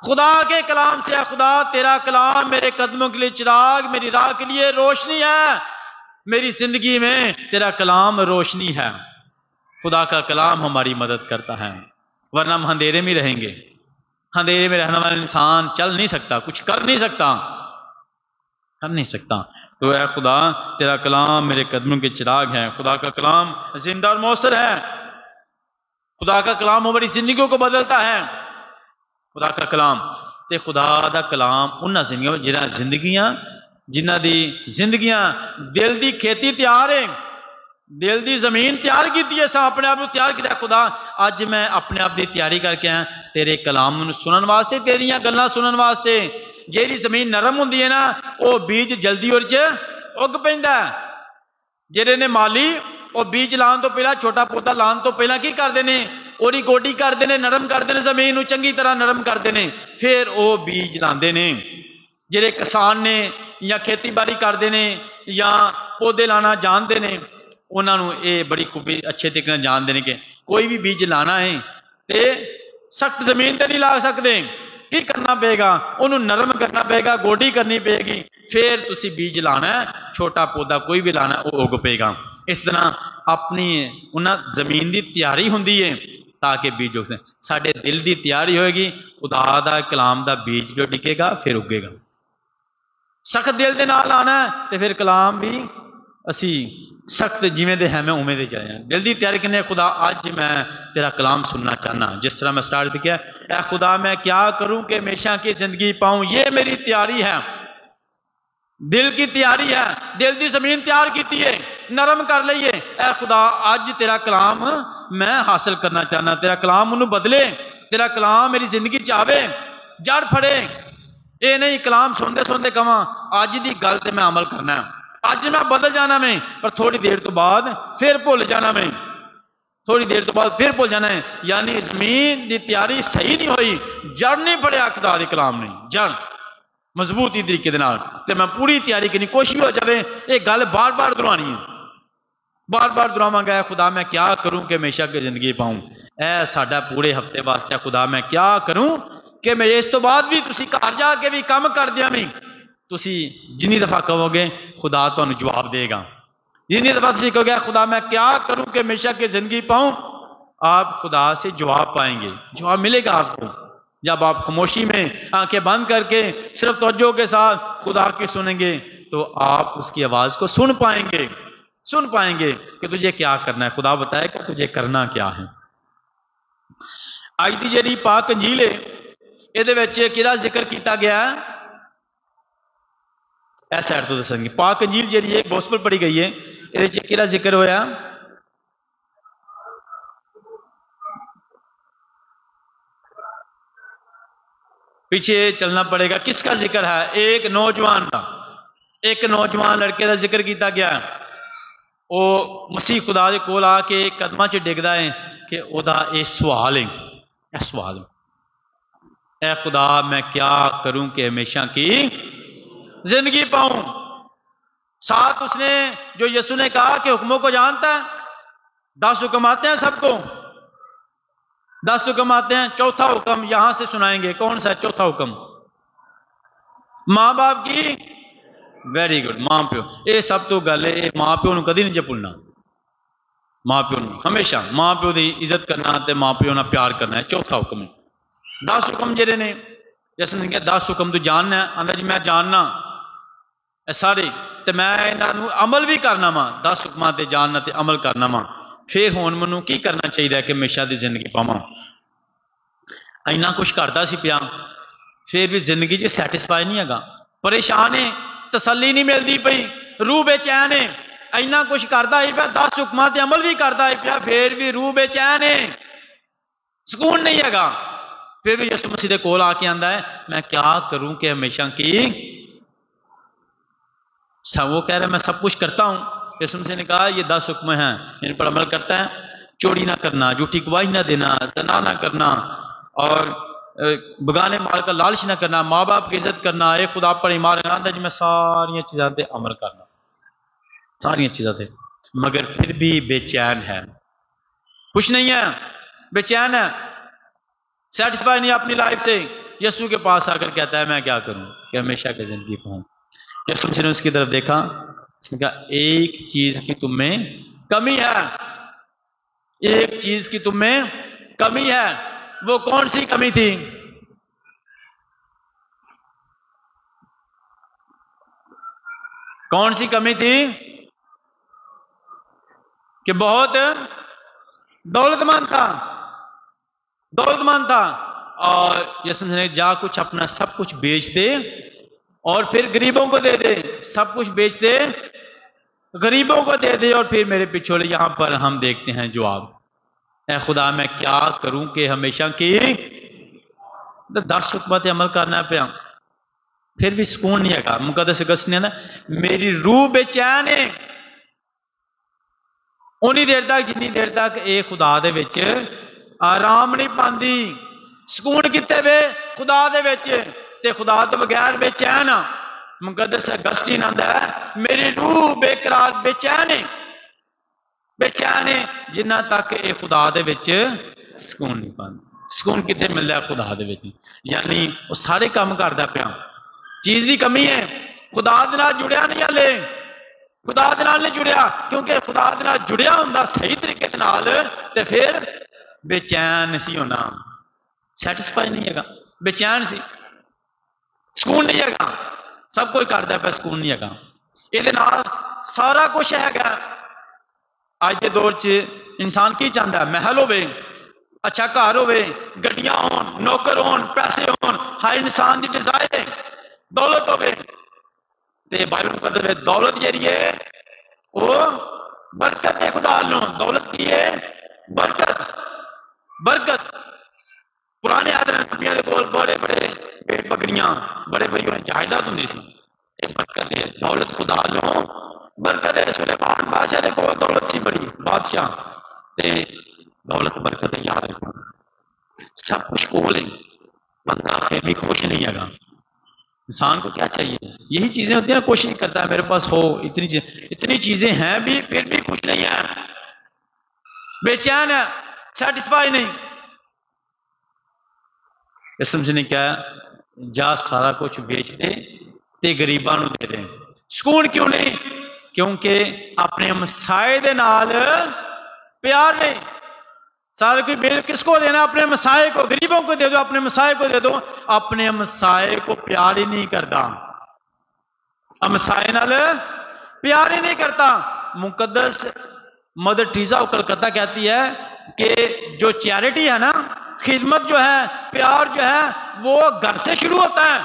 खुदा के कलाम से है, खुदा तेरा कलाम मेरे कदमों के लिए चिराग, मेरी राह के लिए रोशनी है। मेरी जिंदगी में तेरा कलाम रोशनी है। खुदा का कलाम हमारी मदद करता है, वरना हम अंधेरे में रहेंगे। अंधेरे में रहने वाला इंसान चल नहीं सकता, कुछ कर नहीं सकता, कर नहीं सकता। तो ऐ खुदा तेरा कलाम मेरे कदमों के चिराग है। खुदा का कलाम जिंदा और मौसर है। खुदा का कलाम हमारी जिंदगियों को बदलता है। खुदा का कलाम ते खुदा दा कलाम उन्होंने जिन्हां दी जिंदगियां दिल दी खेती तैयार है, दिल दी जमीन तैयार की है, अपने आप को तैयार किया। खुदा अज मैं अपने आप की तैयारी करके आया तेरे कलाम सुनने वास्ते, तेरिया गल्लां सुनने वास्ते। जेरी जमीन नरम होंदी है ना, वह बीज जल्दी उड़ च उग पैंदा। जेरे ने माली वो बीज लाने तो पहला, छोटा पौधा लाने तो पहला की करते हैं, ओरी गोडी करते हैं, नरम करते हैं, जमीन को चंगी तरह नरम करते हैं, फिर वो बीज लाते हैं। जेरे किसान ने या खेतीबाड़ी करते हैं या पौधे लाना जानते हैं, उन्होंने ये बड़ी खूबी अच्छे तरीके जानते हैं कि कोई भी बीज लाना है तो सख्त जमीन पर नहीं ला सकते। की करना पेगा, उन्होंने नरम करना पेगा, गोडी करनी पेगी, फिर तुसी बीज लाना है। छोटा पौधा कोई भी लाना वो उग पेगा। इस तरह अपनी उन्हें जमीन की तैयारी होंदी है ताकि बीज उग सके। साडे दिल की तैयारी होएगी, खुदा दा कलाम दा बीज जो डिगेगा फिर उगेगा। सख्त दिल के नाल आना है तो फिर कलाम भी असी सख्त जिमें दे है मैं उमें दे जाए। दिल की तैयारी करने, खुदा अज मैं तेरा कलाम सुनना चाहना। जिस तरह मैं स्टार्ट किया, ऐ खुदा मैं क्या करूं कि हमेशा की जिंदगी पाऊं, ये मेरी तैयारी है, दिल की तैयारी है। दिल की जमीन तैयार की है, नरम कर लीए। ऐ खुदा अज तेरा कलाम मैं हासिल करना चाहना, तेरा कलाम मैनू बदले, तेरा कलाम मेरी जिंदगी च आवे, जड़ फड़े। ये नहीं कलाम सुनते सुनते कवां अज की गल ते मैं अमल करना है, अज मैं बदल जाना मैं, पर थोड़ी देर तो बाद फिर भुल जाना मैं, थोड़ी देर तो बाद फिर भुल जाना है। यानी जमीन की तैयारी सही नहीं हुई, जड़ नहीं फड़िया खुदा दे कलाम ने, जड़ मजबूती तरीके दे नाल ते मैं पूरी तैयारी करनी, कोशिश हो जाए ये गल बार बार दोहरानी है, बार बार दोहरावांगा। खुदा मैं क्या करूं कि हमेशा की जिंदगी पाऊं। ऐ साडा पूरे हफ्ते वास्ते खुदा मैं क्या करूं कि मैं इस तो बाद भी तुसी घर जाके भी काम कर दिया भी, तुसी जिन्नी दफा कहोगे खुदा तुहानू जवाब देगा। जिन्नी दफा तुसी कहोगे खुदा मैं क्या करूं कि हमेशा की जिंदगी पाऊं, आप खुदा से जवाब पाएंगे, जवाब मिलेगा आपको। जब आप खामोशी में आंखें बंद करके सिर्फ तवज्जो के साथ खुदा की सुनेंगे तो आप उसकी आवाज को सुन पाएंगे, सुन पाएंगे कि तुझे क्या करना है। खुदा बताएगा तुझे करना क्या है। अज की जी पाक अंजील है, ये किहदा जिक्र किया गया इस साइड तो दसांगी। पाक अंजील जी गोस्पल पढ़ी गई है, ये किहदा जिक्र होया, पीछे चलना पड़ेगा। किसका जिक्र है? एक नौजवान का, एक नौजवान लड़के का जिक्र किया गया। वो मसीह खुदा दे कोल आके कदमां च डिगदा है कि ओदा ये सवाल है, यह सवाल है, ऐ खुदा मैं क्या करूं कि हमेशा की जिंदगी पाऊं। साथ उसने जो यीशु ने कहा कि हुक्मों को जानता है, 10 हुक्म आते हैं सबको, 10 हुक्म आते हैं। चौथा हुक्म यहां से सुनाएंगे, कौन सा है चौथा हुक्म? मां बाप की, वेरी गुड, मां प्यो। ये सब तो गल है, मां प्यो नूं कदी नहीं भुलना, मां प्यो नूं हमेशा मां प्यो की इज्जत करना ते मां प्यो नाल प्यार करना है, चौथा हुक्म है। 10 हुक्म जेरे ने यीशु ने कहा 10 हुक्म तू जानना है, आंदा जी मैं जानना सारे, ते मैं इन्हां अमल भी करना वा, 10 हुक्मां ते जानना ते अमल करना वा, फिर हुण मैनूं की करना चाहिए कि हमेशा की जिंदगी पावां। इन्ना कुछ करता सी पिया, फिर भी जिंदगी च सैटिस्फाई नहीं हैगा, परेशान है, तसल्ली नहीं मिलती पई, रूह बेचैन है। इन्ना कुछ करता ही पिया, 10 हुक्मां ते अमल भी करता ही पिया, फिर भी रूह बेचैन है, सुकून नहीं हैगा। फिर भी यीशु मसीह दे कोल आके आंदा है मैं क्या करूं कि हमेशा की, वो कह रहा है मैं सब कुछ करता हूं। यीशु मसीह ने कहा ये 10 हुक्म हैं, इन पर अमल करता है, चोरी ना करना, झूठी गवाही ना देना, ज़ना ना करना, और बगाने माल का लालच ना करना, माँ बाप की इज्जत करना, एक खुदा पर ईमान रखना। जी मैं सारिया चीज़ों पर अमल करना, सारिया चीज़ों से, मगर फिर भी बेचैन है, खुश नहीं है, बेचैन है, सेटिस्फाई नहीं अपनी लाइफ से। यीशु के पास आकर कहता है मैं क्या करूं कि हमेशा की जिंदगी पाऊं। यीशु ने उसकी तरफ देखा, कहा एक चीज की तुम में कमी है, एक चीज की तुम में कमी है। वो कौन सी कमी थी? कौन सी कमी थी? कि बहुत दौलतमंद था, दौलतमंद था। और यीशु ने जा कुछ अपना सब कुछ बेच दे और फिर गरीबों को दे दे, सब कुछ बेच दे, गरीबों को दे दे और फिर मेरे पिछोड़े। यहां पर हम देखते हैं जवाब, ऐ खुदा मैं क्या करूं कि हमेशा की 10 हुक्मत अमल करना पे फिर भी सुकून नहीं है। मुकद्दस अगस्तीन ने मेरी रूह बेचैन है उन्नी देर तक जिन्नी देर तक ये खुदा दे विच आराम नहीं पाती। सुकून किते वे? खुदा दे विच, ते खुदा तो बगैर बेचैन। मुकद्दस अगस्तीन आंदा है मेरी रूह बेकरार बेचैन है, बेचैन है जिन्ना तक ये खुदा दे विच सुकून नहीं पाती। सुकून कितने मिलता है? खुदा दे विच। यानी वो सारे काम करदा पिया, चीज की कमी है, खुदा दे नाल जुड़िया नहीं हले, खुदा दे नाल नहीं जुड़िया। क्योंकि खुदा दे नाल जुड़िया हुंदा सही तरीके दे नाल ते फिर बेचैन सी होना, सैटिस्फाई नहीं है, बेचैन सी, सुकून नहीं है, सब कुछ करदा पे सुकून नहीं है। ये सारा कुछ है। अज के दौर च इंसान की चाहता है? महल होवे, अच्छा घर होवे, गड्डियां होन, नौकर होन, पैसे होन, हर इंसान की डिजायर है दौलत होवे। ते बाइबल कहते दौलत जी है वो बरकत है। खुदा लो दौलत की है बरकत, बरकत। पुराने आदमियों के कोल बड़े बड़े पेट बकरियां, बड़े बड़ी जायदाद होंगी सी, बरकत है दौलत। खुदा लो बरकत है। सुलेमान बादशाह के कोल दौलत सी बड़ी, बादशाह ते दौलत बरकत है। याद रखो सब कुछ कोल है, बंदा फिर भी खुश नहीं है। इंसान को क्या चाहिए? यही चीजें होती है ना, कोशिश करता है मेरे पास हो, इतनी चीजें हैं भी फिर भी खुश नहीं है, बेचैन है, सेटिस्फाई नहीं। यीशु ने क्या जा सारा कुछ बेच दे ते गरीबां नूं दे दे। सुकून क्यों नहीं? क्योंकि अपने मसाए दे नाल प्यार नहीं। सारे कोई बेल किसको देना? अपने मसाए को, गरीबों को दे दो, अपने मसाए को दे दो। अपने मसाए को प्यार ही नहीं करता, मसाए नाल प्यार ही नहीं करता। मुकद्दस मदर टीजा कलकत्ता कहती है कि जो चैरिटी है ना, खिदमत जो है, प्यार जो है, वो घर से शुरू होता है।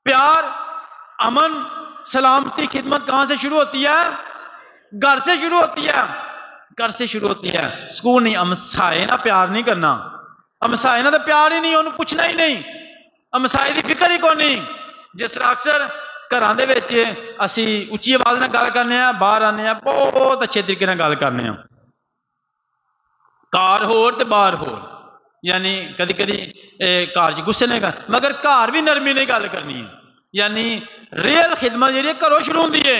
प्यार, अमन, सलामती, खिदमत कहां से शुरू होती है? घर से शुरू होती है, घर से शुरू होती है। सुकून नहीं, हमसाए ना प्यार नहीं करना, हमसाए ना तो प्यार ही नहीं, उन्हें पूछना ही नहीं, हमसाए की फिक्र ही कोई नहीं। जिस तरह अक्सर घरां दे विच असी उच्ची आवाज नाल गल करने आ, बाहर आने आ बहुत अच्छे तरीके नाल गल करने आ, घर होर ते बाहर होर। यानी कदी कदी घर च गुस्से नहीं कर, मगर घर भी नरमी नहीं गल करनी है। यानी रियल खिदमत जी घरों शुरू होती है,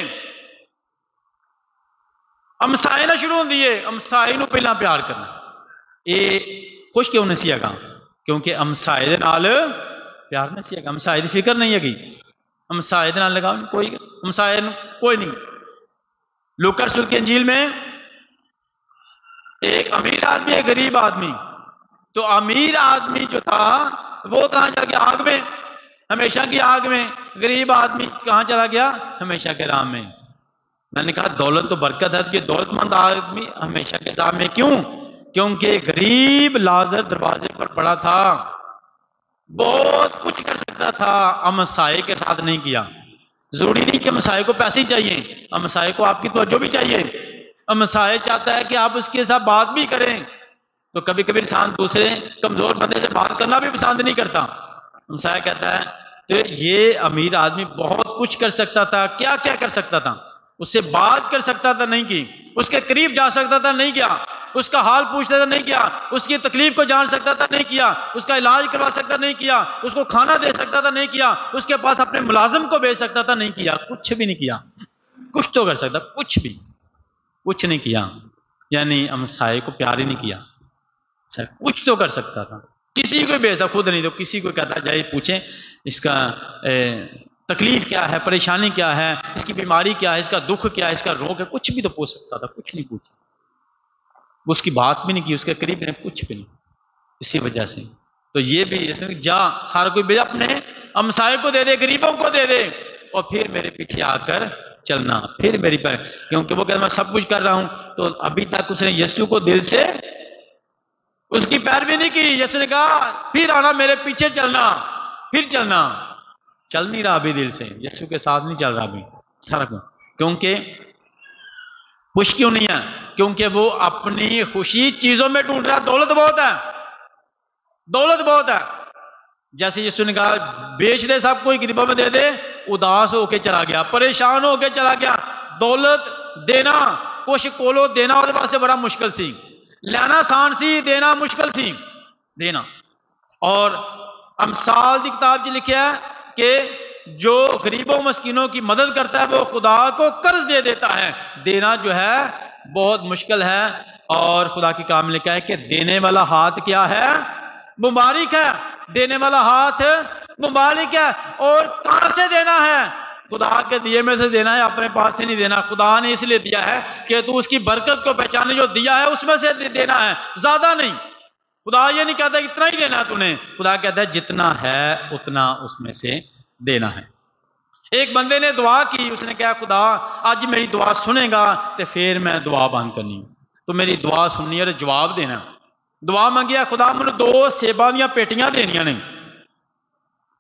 हमसाए ना शुरू होती है। हमसाए नूं पहला प्यार करना। ये खुश क्यों नहीं सी हैगा? क्योंकि हमसाए दे नाल प्यार नहीं सी हैगा, हमसाए दी फिक्र नहीं हैगी, हमसाए दे नाल लगाव नहीं, कोई हमसाए नूं कोई नहीं। लूका रसूल की अंजील में एक अमीर आदमी, एक गरीब आदमी। तो अमीर आदमी जो था वो कहां चला गया? आग में, हमेशा की आग में। गरीब आदमी कहां चला गया? हमेशा के राम में। मैंने कहा दौलत तो बरकत है, कि दौलतमंद आदमी हमेशा के साथ में। क्यों? क्योंकि गरीब लाजर दरवाजे पर पड़ा था, बहुत कुछ कर सकता था, हमसाए के साथ नहीं किया। जरूरी नहीं कि हमसाए को पैसे ही चाहिए, हमसाए को आपकी तवज्जो भी चाहिए। हमसाए चाहता है कि आप उसके साथ बात भी करें। तो कभी कभी इंसान दूसरे कमजोर बंदे से बात करना भी पसंद नहीं करता। हमसाया कहता है तो ये अमीर आदमी बहुत कुछ कर सकता था, क्या क्या कर सकता था, उससे बात कर सकता था, नहीं की। उसके करीब जा सकता था, नहीं किया। उसका हाल पूछता था, नहीं किया। उसकी तकलीफ को जान सकता था, नहीं किया। उसका इलाज करवा सकता, नहीं किया। उसको खाना दे सकता था, नहीं किया। उसके पास अपने मुलाजिम को भेज सकता था, नहीं किया। कुछ भी नहीं किया। कुछ तो कर सकता, कुछ भी कुछ नहीं किया। यानी हमसाए को प्यार ही नहीं किया। कुछ तो कर सकता था, किसी को भेजता, खुद नहीं, तो किसी को कहता जाए पूछें इसका तकलीफ क्या है, परेशानी क्या है, इसकी बीमारी क्या है, इसका दुख क्या है, इसका रोग है, कुछ भी तो पूछ सकता था, कुछ नहीं पूछा, उसकी बात भी नहीं की, उसके करीब नहीं, कुछ भी नहीं। इसी वजह से तो ये भी जा सारा कोई भेजा, अपने हमसाये को दे दे, गरीबों को दे दे, और फिर मेरे पीछे आकर चलना, फिर मेरी पर, क्योंकि वो कहता मैं सब कुछ कर रहा हूं। तो अभी तक उसने यीशु को दिल से उसकी पैरवी नहीं की। यीशु ने कहा फिर आना, मेरे पीछे चलना, फिर चलना, चल नहीं रहा अभी दिल से, यीशु के साथ नहीं चल रहा अभी सारा कुछ। क्योंकि खुश क्यों नहीं है? क्योंकि वो अपनी खुशी चीजों में ढूंढ रहा है। दौलत बहुत है, दौलत बहुत है। जैसे यीशु ने कहा बेच दे सब कोई, गरीबों में दे दे, उदास होके चला गया, परेशान होके चला गया। दौलत देना, कुछ कोलो देना ਉਹਦੇ वास्ते बड़ा मुश्किल सी, लेना आसान सी, देना मुश्किल सी, देना। और अमसाल की किताब च लिखा है कि जो गरीबों मस्कीनों की मदद करता है वो खुदा को कर्ज दे देता है। देना जो है बहुत मुश्किल है, और खुदा की काम लिखा है कि देने वाला हाथ क्या है? मुबारक है। देने वाला हाथ मुबारक है। और कहां से देना है? खुदा के दिए में से देना है, अपने पास से नहीं देना। खुदा ने इसलिए दिया है कि तू उसकी बरकत को पहचाने, जो दिया है उसमें से देना है, ज्यादा नहीं। खुदा ये नहीं कहता इतना ही देना तूने, खुदा कहता है जितना है उतना उसमें से देना है। एक बंदे ने दुआ की, उसने कहा खुदा आज मेरी दुआ सुनेगा तो फिर मैं दुआ बंद करनी, तो मेरी दुआ सुननी और जवाब देना। दुआ मंगिया, खुदा मैंने 2 सेबां दी पेटियां देनियां ने,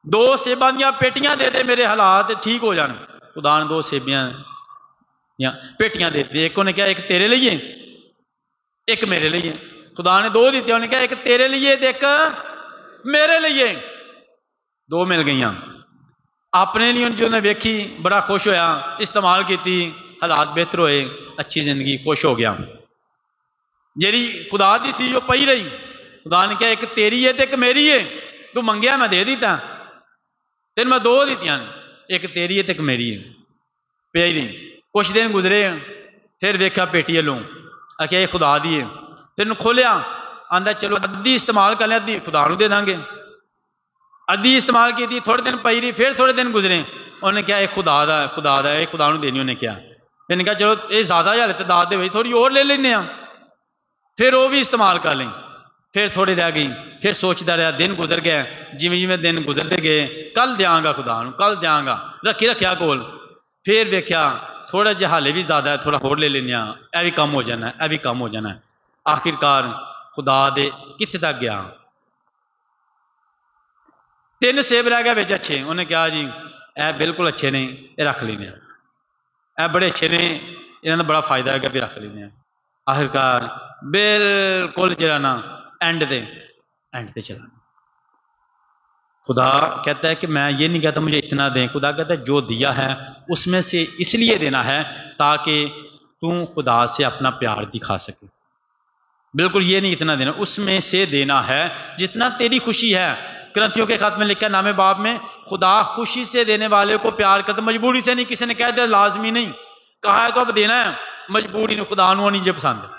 2 सेबां दी पेटियां दे दे, मेरे हालात ठीक हो जाने। खुदा ने 2 सेबियां पेटियां दे दी। एक उन्हें कहा एक तेरे लिए, एक मेरे लिए। खुदा ने 2 दी, उन्हें कहा एक तेरे लिए एक मेरे लिए। 2 मिल गई। अपने लिए जो उन्हें वेखी बड़ा खुश होया, इस्तेमाल की, हालात बेहतर होए, अच्छी जिंदगी, खुश हो गया। जेड़ी खुदा दी सी जो पई रही, खुदा ने कहा एक तेरी है तो एक मेरी है, तू मंगया मैं दे दिता, तेन मैं 2 दित्तियां ने, एक तेरी है तो एक मेरी है। पई रही, कुछ दिन गुजरे, फिर वेखा पेटी वालों, आख्या ये खुदा दी है। तेन खोलिया, आंदा चलो अद्धी इस्तेमाल कर लिया, अद्धी खुदा नूं दे देंगे। अद्धी इस्तेमाल की, थोड़े दिन पई रही, फिर थोड़े दिन गुजरे, उन्हें कहा एक खुदा दा, खुदा दा, खुदा नूं देनी। उन्हें कहा, फिर कहा चलो ये ज्यादा हालत तादाद दे थोड़ी और ले लेने, फिर वो भी इस्तेमाल कर लें। फिर थोड़ी रह गई, फिर सोचता रहा, दिन गुजर गया, जिमें जिमें दिन गुजरते गए, कल देंगा खुदा नूं, कल देंगा, रखी रखिया कोल। फिर वेख्या थोड़ा जिहा हाले भी ज्यादा है, थोड़ा होर ले लेने, यह भी कम हो जाना है, यह भी कम हो जाना है। आखिरकार खुदा दे कित्थे तक गया, 3 सेब रह गए बिच अच्छे। उन्हें कहा जी यह बिल्कुल अच्छे ने, ये रख लेने, यह बड़े अच्छे ने, इन्होंने बड़ा फायदा है, भी रख लेने। आखिरकार बिल्कुल जरा ना एंड ते चला। खुदा कहता है कि मैं ये नहीं कहता मुझे इतना दें, खुदा कहता है जो दिया है उसमें से इसलिए देना है ताकि तू खुदा से अपना प्यार दिखा सके। बिल्कुल ये नहीं इतना देना, उसमें से देना है जितना तेरी खुशी है। क्रंथियों के खत में लिखा है नामे बाब में, खुदा खुशी से देने वाले को प्यार करता, मजबूरी से नहीं। किसी ने कह दिया लाजमी नहीं, कहा है तो अब देना है, मजबूरी नहीं। खुदा नूं नहीं जे पसंद,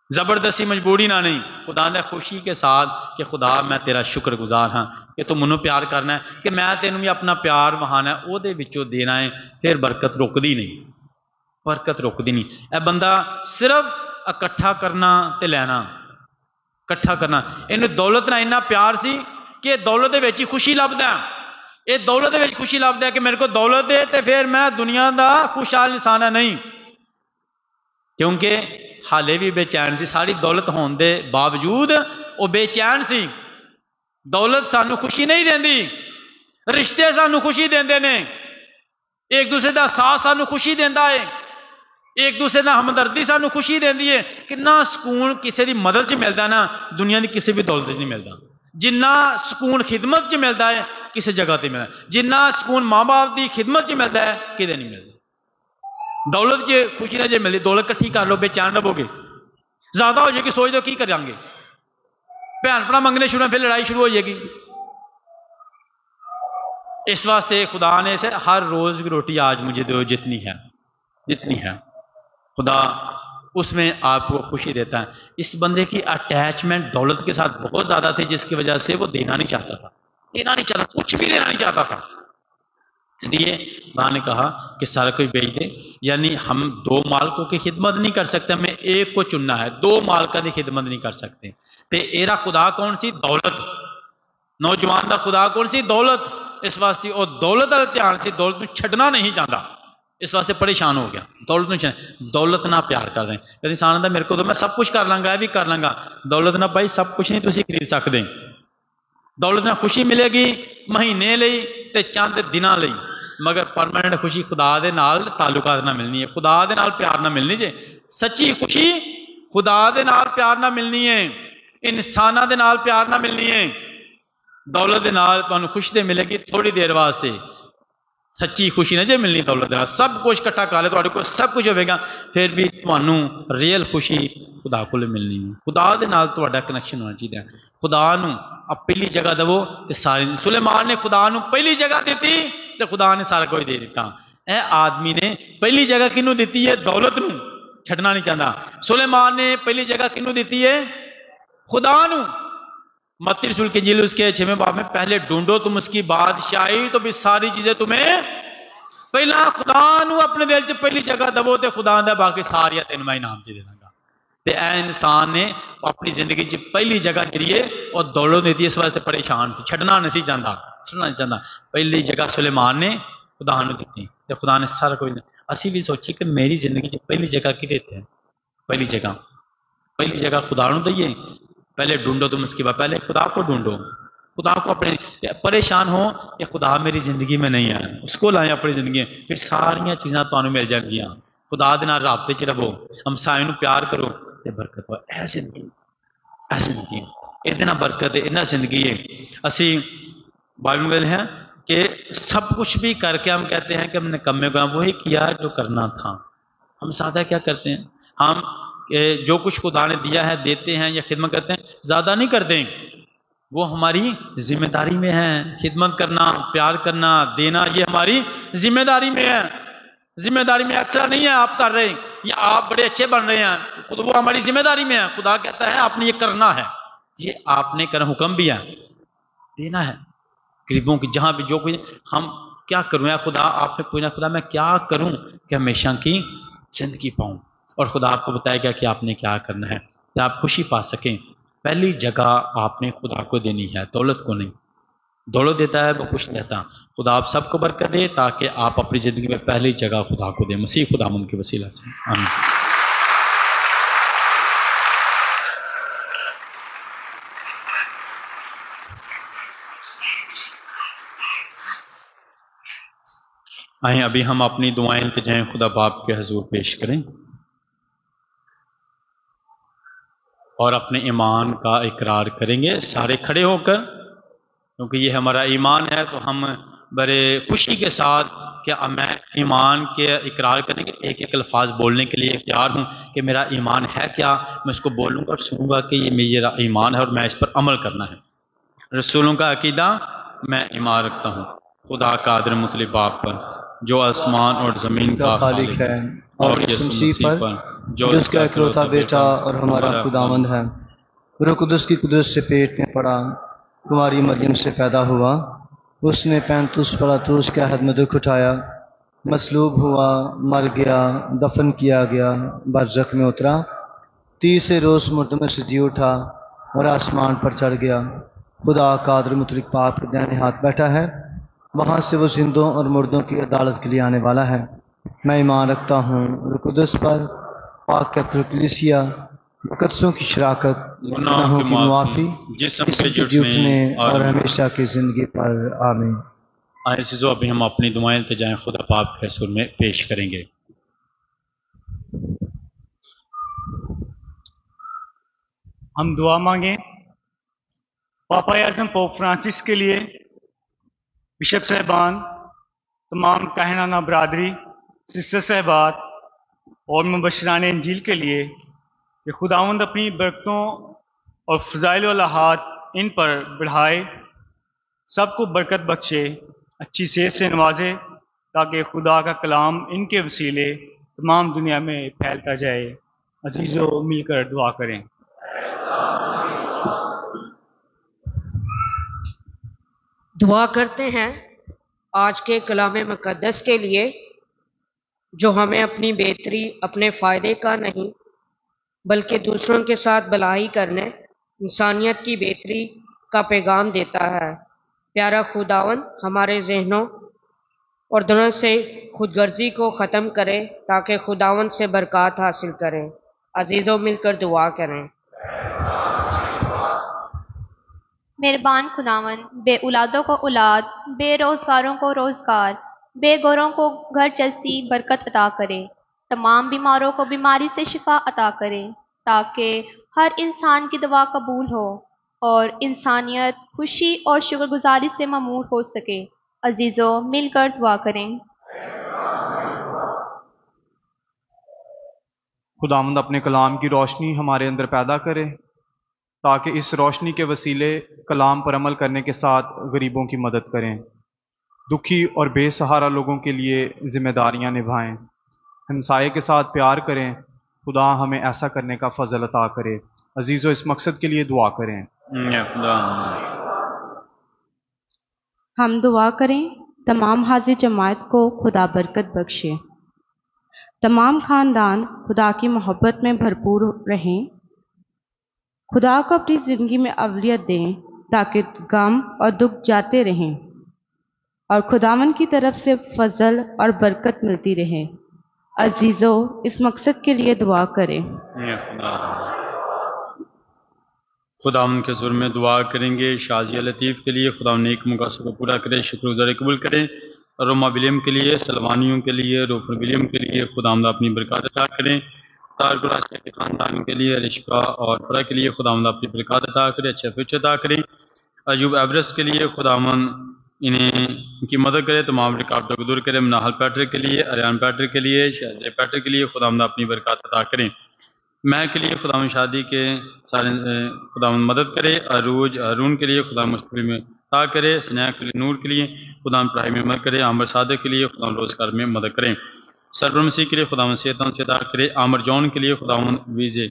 जबरदस्ती मजबूरी ना नहीं। खुदा ने खुशी के साथ कि खुदा मैं तेरा शुक्रगुजार हाँ कि तू मैनू प्यार करना है, कि मैं तेनों भी अपना प्यार वहाना है, ਉਹਦੇ ਵਿੱਚੋਂ देना है। फिर बरकत रुकदी नहीं, बरकत रुकदी नहीं। यह बंदा सिर्फ इकट्ठा करना ते लैना, इकट्ठा करना। इन्हू दौलत नाल इन्ना प्यार सी कि दौलत दे विच ही खुशी लभदा है। ये दौलत दे विच खुशी लभदा है कि मेरे को दौलत है तो फिर मैं दुनिया का खुशहाल इंसान है, नहीं। क्योंकि हाले भी बेचैन सी, सारी दौलत होने के बावजूद वो बेचैन सी। दौलत सानू खुशी नहीं देंदी, रिश्ते सानू खुशी देंदे ने, एक दूसरे का साथ सानू खुशी देंदा है, एक दूसरे का हमदर्दी सानू खुशी देंदी है। कितना सुकून किसी की मदद च मिलता ना, दुनिया की किसी भी दौलत च नहीं मिलता। जिन्ना सुकून खिदमत च मिलता है किसी जगह पर मिलता, जिन्ना सुकून माँ बाप की खिदमत च मिलता है किते नहीं मिलता। दौलत च खुशी ना जे मिली, दौलत इकट्ठी कर लो, बेचैन रहोगे, ज्यादा हो जाएगी, सोच दो की करांगे, भैन भरा मंगने शुरू, फिर लड़ाई शुरू हो जाएगी। इस वास्ते खुदा ने से हर रोज की रोटी आज मुझे दो जितनी है, जितनी है। खुदा उसमें आपको खुशी देता है। इस बंदे की अटैचमेंट दौलत के साथ बहुत ज़्यादा थी, जिसकी वजह से वो देना नहीं चाहता था, कुछ भी देना नहीं चाहता था। इसलिए खुदा ने कहा कि सारा कोई बेच दे। यानी हम दो मालकों की खिदमत नहीं कर सकते, हमें एक को चुनना है, दो मालकों की खिदमत नहीं कर सकते। ते एरा खुदा कौन सी? दौलत। नौजवान का खुदा कौन सी? दौलत। इस वास्ते और दौलत वाले ध्यान से दौलत में छड़ना नहीं चाहता, इस वास्ते परेशान हो गया। दौलत में दौलत ना प्यार कर रहे हैं। कभी इंसान मेरे को तो मैं सब कुछ कर लांगा, भी कर लांगा। दौलत ना भाई सब कुछ नहीं तुम खरीद सकते। दौलत ना खुशी मिलेगी महीने ਲਈ ते चंद दिनां ਲਈ, मगर परमानेंट खुशी खुदा दे नाल ताल्लुकात ना मिलनी है, खुदा दे नाल प्यार ना मिलनी जे। सच्ची खुशी खुदा दे नाल प्यार ना मिलनी है, इंसाना दे नाल प्यार ना मिलनी है। दौलत दे नाल तुहानू खुशी ते मिलेगी थोड़ी देर वास्ते, सच्ची खुशी ना जे मिलनी दौलत दे नाल। सब कुछ इकट्ठा कर ले, तुहाडे कोल सब कुछ होवेगा, फिर भी तुहानू रियल खुशी खुदा कोल मिलनी है। खुदा दे नाल तुहाडा कनैक्शन होना चाहिए। खुदा नू अब पहली जगह दवो ते सारी। सुलेमान ने खुदा नू पहली जगह दी तो खुदा ने सारा कुछ दे दिता। ए आदमी ने पहली जगह किनू दी है? दौलत नू। छड़ना नहीं चाहता। सुलेमान ने पहली जगह किनू दी है? खुदा नू। मत्ती रसूल की इंजील उसके 6वें बाब में, पहले ढूंढो तुम उसकी बादशाही तो भी सारी चीजें तुम्हें, पहला खुदा नू अपने दिल च पहली जगह दवो तो खुदा दा बाकी सारिया तेन मैं इनाम च दे दूंगा। ते ए इंसान ने अपनी जिंदगी च पहली जगह जी है और दौलत दी, इस वास्ते परेशान सी, छड़ना नहीं चाहता, छड़ना नहीं चाहता। पहली जगह सुलेमान ने खुदा नू दी ते खुदा ने सारा कुछ। असी भी सोची कि मेरी जिंदगी च पहली जगह कि देते हैं? पहली जगह खुदा नू दईए। पहले ढूंढो तुम उसकी बात, पहले खुदा को ढूंढो, खुदा को अपने। परेशान हो कि खुदा मेरी जिंदगी में नहीं है, उसको लाए अपनी जिंदगी में, फिर सारिया चीज़ां तुहानू मिल जाएगियां। खुदा दे नाल राबते च रहो, हमसाए नू प्यार करो ते बरकत हो। ऐ जिंदगी इहदे नाल बरकत है, इन्ना जिंदगी है। असी बाइबल में हैं कि सब कुछ भी करके हम कहते हैं कि हमने कम्मे को वही किया जो करना था। हम सादा क्या करते हैं? हम जो कुछ खुदा ने दिया है देते हैं या खिदमत करते हैं, ज़्यादा नहीं करते। वो हमारी जिम्मेदारी में है, खिदमत करना, प्यार करना, देना, ये हमारी जिम्मेदारी में है। जिम्मेदारी में एक्स्ट्रा नहीं है आप कर रहे या आप बड़े अच्छे बन रहे हैं, खुद वो हमारी जिम्मेदारी में है। खुदा कहता है आपने ये करना है, ये आपने करना, हुक्म भी है, देना है गरीबों की। जहाँ भी जो कुछ हम क्या करूँ या खुदा, आपने पूछना खुदा मैं क्या करूँ कि हमेशा की जिंदगी पाऊँ, और खुदा आपको बताएगा कि आपने क्या करना है कि आप खुशी पा सकें। पहली जगह आपने खुदा को देनी है, दौलत को नहीं। दौलत देता है वो कुछ नहीं देता। खुदा आप सबको बरकत दे ताकि आप अपनी ज़िंदगी में पहली जगह खुदा को दें। मसीह खुदावंद के वसीला से आमीन। आए अभी हम अपनी दुआएं इल्तिजाएं खुदा बाप के हजूर पेश करें और अपने ईमान का इकरार करेंगे सारे खड़े होकर, क्योंकि ये हमारा ईमान है। तो हम बड़े खुशी के साथ क्या मैं ईमान के इकरार करने के एक एक अल्फाज बोलने के लिए तैयार हूँ कि मेरा ईमान है क्या। मैं इसको बोलूँगा और सुनूंगा कि ये मेरा ईमान है और मैं इस पर अमल करना है। रसूलों का अकीदा मैं ईमान रखता हूँ खुदा कादिर मुतलिब बाप पर जो आसमान और ज़मीन का खालिक है और यीशु मसीह पर जो उसका इकलौता बेटा और हमारा खुदावंद है। रूह कुदस की कुदरत से पेट में पड़ा, कुमारी मरियम से पैदा हुआ। उसने पैंतुस पलातुस के अहद में दुख उठाया, मसलूब हुआ, मर गया, दफन किया गया, बरज़ख में उतरा, तीसरे रोज़ मुर्दों में से जी उठा और आसमान पर चढ़ गया। खुदा कादिर मुतलिब बाप के दाहिने हाथ बैठा है, वहाँ से वो जिंदों और मुर्दों की अदालत के लिए आने वाला है। मैं ईमान रखता हूँ रूह कुदस पर, पाक कलीसिया, मुकद्दसों की शराकत, गुनाहों की मुआफ़ी, जिस्म के जुटने और हमेशा की ज़िंदगी पर आमीन। आइज़ो अभी हम अपनी दुआएं इल्तिजाएं खुदा पाक के हुज़ूर में पेश करेंगे। हम दुआ मांगें पापा आज़म पोप फ्रांसिस के लिए, बिशप साहबान, तमाम कहनाना बरादरी, सिस्टर साहबात और मुबशरान इंजील के लिए कि खुदावंद अपनी बरकतों और फ़ज़ाइल वाला हाथ इन पर बढ़ाए, सबको बरकत बख्शे, अच्छी सेहत से नवाजे, ताकि खुदा का कलाम इनके वसीले तमाम दुनिया में फैलता जाए। अजीज़ों मिलकर दुआ करें। दुआ करते हैं आज के कलाम मुक़द्दस के लिए, जो हमें अपनी बेहतरी, अपने फ़ायदे का नहीं बल्कि दूसरों के साथ भलाई करने, इंसानियत की बेहतरी का पैगाम देता है। प्यारा खुदावन हमारे जहनों और दिलों से खुदगर्जी को ख़त्म करे ताकि खुदावन से बरकत हासिल करें। अजीज़ों मिलकर दुआ करें। मेहरबान खुदावन बे औलादों को औलाद, बेरोज़गारों को रोज़गार, बेघरों को घर जैसी बरकत अता करे। तमाम बीमारों को बीमारी से शिफा अता करें ताकि हर इंसान की दुआ कबूल हो और इंसानियत खुशी और शुक्रगुजारी से ममूर हो सके। अजीज़ों मिलकर दुआ करें। खुदावंद अपने कलाम की रोशनी हमारे अंदर पैदा करे ताकि इस रोशनी के वसीले कलाम पर अमल करने के साथ गरीबों की मदद करें, दुखी और बेसहारा लोगों के लिए जिम्मेदारियां निभाएं, हमसाये के साथ प्यार करें। खुदा हमें ऐसा करने का फजल अता करे। अजीज़ों इस मकसद के लिए दुआ करें। हम दुआ करें तमाम हाजिर जमात को खुदा बरकत बख्शे, तमाम ख़ानदान खुदा की मोहब्बत में भरपूर रहें, खुदा को अपनी ज़िंदगी में अवलियत दें ताकि गम और दुख जाते रहें और खुदावन की तरफ से फजल और बरकत मिलती रहे। अजीज़ों इस मकसद के लिए दुआ करें। खुदावन के सुर में दुआ करेंगे शाजिया लतीफ़ के लिए, खुदा नेक मुकासद को पूरा करें, शुक्रगुजारी कबूल करें। रोमा विलियम के लिए, सलमानियों के लिए, रोफर विलियम के लिए खुदावंद अपनी बरकत अता करें। तारकुरास के ख़ानदान के लिए, रिश्का और फरा के लिए खुदावंद अपनी बरकत अता करें, अच्छे फ्यूचर अता करें। अयूब एवरेस्ट के लिए खुदावंद इनकी मदद करें, तमाम रुकावटों को दूर करें। मनाहल पैट्रिक के लिए, अरियान पैट्रिक के लिए, शहज़े पैट्रिक के लिए खुदावंद अपनी बरकत अता करें। मैं के लिए खुदावंद शादी के सारे खुदावंद मदद करे। अरूज अरून के लिए खुदा मुश्किल में अता करे। स्नेहा के लिए, नूर के लिए खुदावंद पढ़ाई में मदद करे। आमर सादक के लिए खुदावंद रोजगार में मदद करें। सरवर मसीह के लिए खुदावंद सेहतमंद से अता करे। आमर जॉन के लिए खुदावंद वीज़े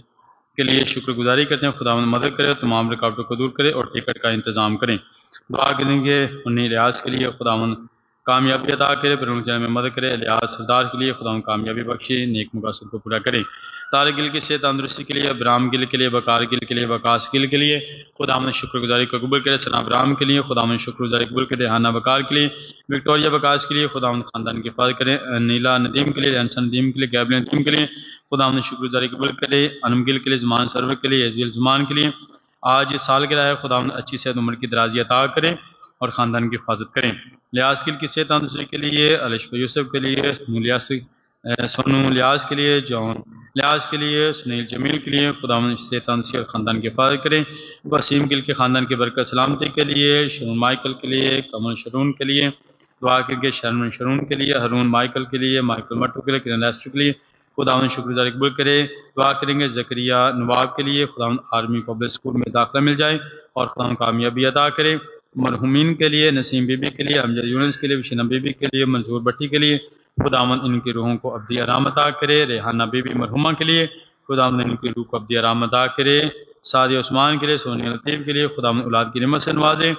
के लिए शुक्रगुजारी करते हैं, खुदावंद मदद करे, तमाम रुकावटों को दूर करे और टिकट का इंतज़ाम करें। दुआ करेंगे उन्हीं लिहाज के लिए खुदावंद कामयाबी अदा करे, पर जाने में मदद करे। लिहाज सरदार के लिए खुदावंद कामयाबी बख्शे, नेक मकासद को पूरा करें। तारिक गिल की सेहत तंदुरुस्ती के लिए, अब्राम गिल के लिए, बकार गिल के लिए, वकास गिल के लिए खुदावंद शुक्रगुजारी को कबूल करे। सना अब्राम के लिए खुदावंद शुक्रगुजारी कबूल करे। हाना बकार के लिए, विक्टोरिया बकास के लिए खुदावंद खानदान की हिफाजत करें। नीला नदीम के लिए, रनसन नदीम के लिए, गैबल नदीम के लिए खुदावंद शुक्रगुजारी कबूल करे। अनम गिल के लिए, ज़मान सरवर के लिए, यजील ज़मान के लिए आज इस साल के रहा है खुदावंद अच्छी सेहत उम्र की दराजी अता करें और ख़ानदान की हिफाजत करें। लिहाज गिल की सेहत तंदुरुस्ती के लिए, अलिश यूसुफ के लिए, सोनू लिहाज के लिए, जॉन लिहाज के लिए, सुनील जमील के लिए खुदावंद सेहत तंदुरुस्ती और ख़ानदान की हिफाजत करें। वसीम गिल के ख़ानदान की बरकत सलामती के लिए, शरून माइकल के लिए, कमल शरून के लिए दुआ करके, शरण शरून के लिए, हरून माइकल के लिए, माइकल मट्टू के लिए, किरण लेस्टर के लिए खुदावंद शुक्रगुजारी कबूल करे। दुआ करेंगे जकरिया नवाब के लिए खुदावंद आर्मी पब्लिक स्कूल में दाखिला मिल जाए और खुदावंद कामयाबी अता करे। मरहुमीन के लिए, नसीम बीबी के लिए, अमजद यूनुस के लिए, विशनम बीबी के लिए, मंजूर भट्टी के लिए खुदावंद इनकी रूहों को अब्दी आराम अता करे। रेहाना बीबी मरहुमा के लिए खुदावंद इनकी रूह को अब्दी आराम अता करे। सादिया उस्मान के लिए, सोनिया लतीफ़ के लिए खुदावंद औलाद की निमत से नवाजे।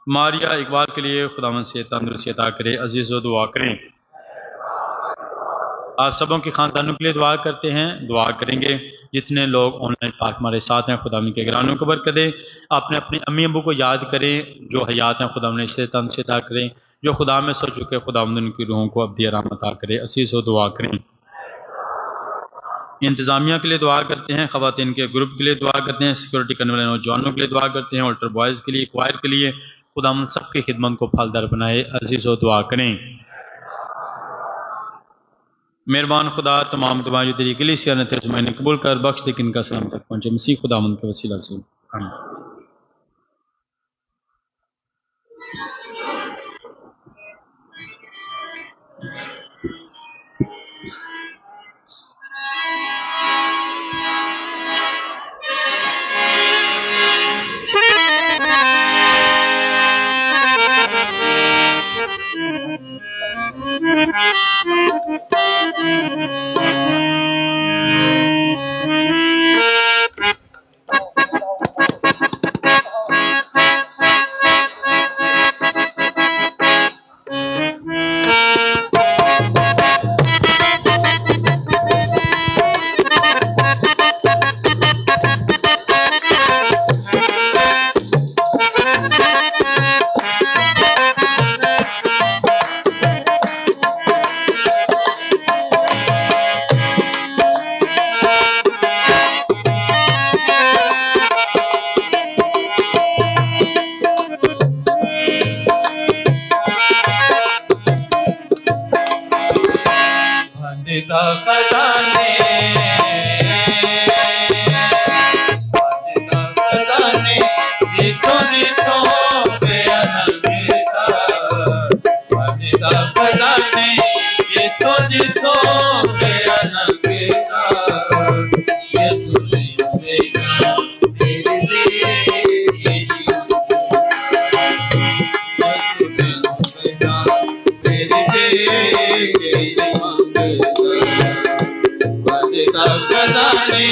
मारिया इकबाल के लिए खुदावंद से तंदुरुस्ती अता करे। अजीज़ दुआ करें। आप सबों के ख़ानदानों के लिए दुआ करते हैं, दुआ करेंगे जितने लोग ऑनलाइन पाक हमारे साथ हैं खुदा के घरानों को बरकत दे। आपने अपनी अम्मी अबू को याद करें जो हयात हैं, खुदा ने से तन से अता करें। जो खुदा में सो चुके खुदा उनकी रूहों को अब्दी आराम अता करे। असीस दुआ करें। इंतज़ामिया के लिए दुआ करते हैं, ख़वातीन के ग्रुप के लिए दुआ करते हैं, सिक्योरिटी करने वाले नौजवानों के लिए दुआ करते हैं, ऑल्टर बॉयज़ के लिए, क्वायर के लिए खुदा उन सबकी खिदमत को फलदार बनाए। अजीज़ दुआ करें। मेहरबान खुदा तमाम दुआएं जो तेरी कलीसिया ने तर्जुमानी कबूल कर बख्श दे कि इनका सलाम तक पहुँचे मसीह खुदावंद के वसीला से आमीन। खजाने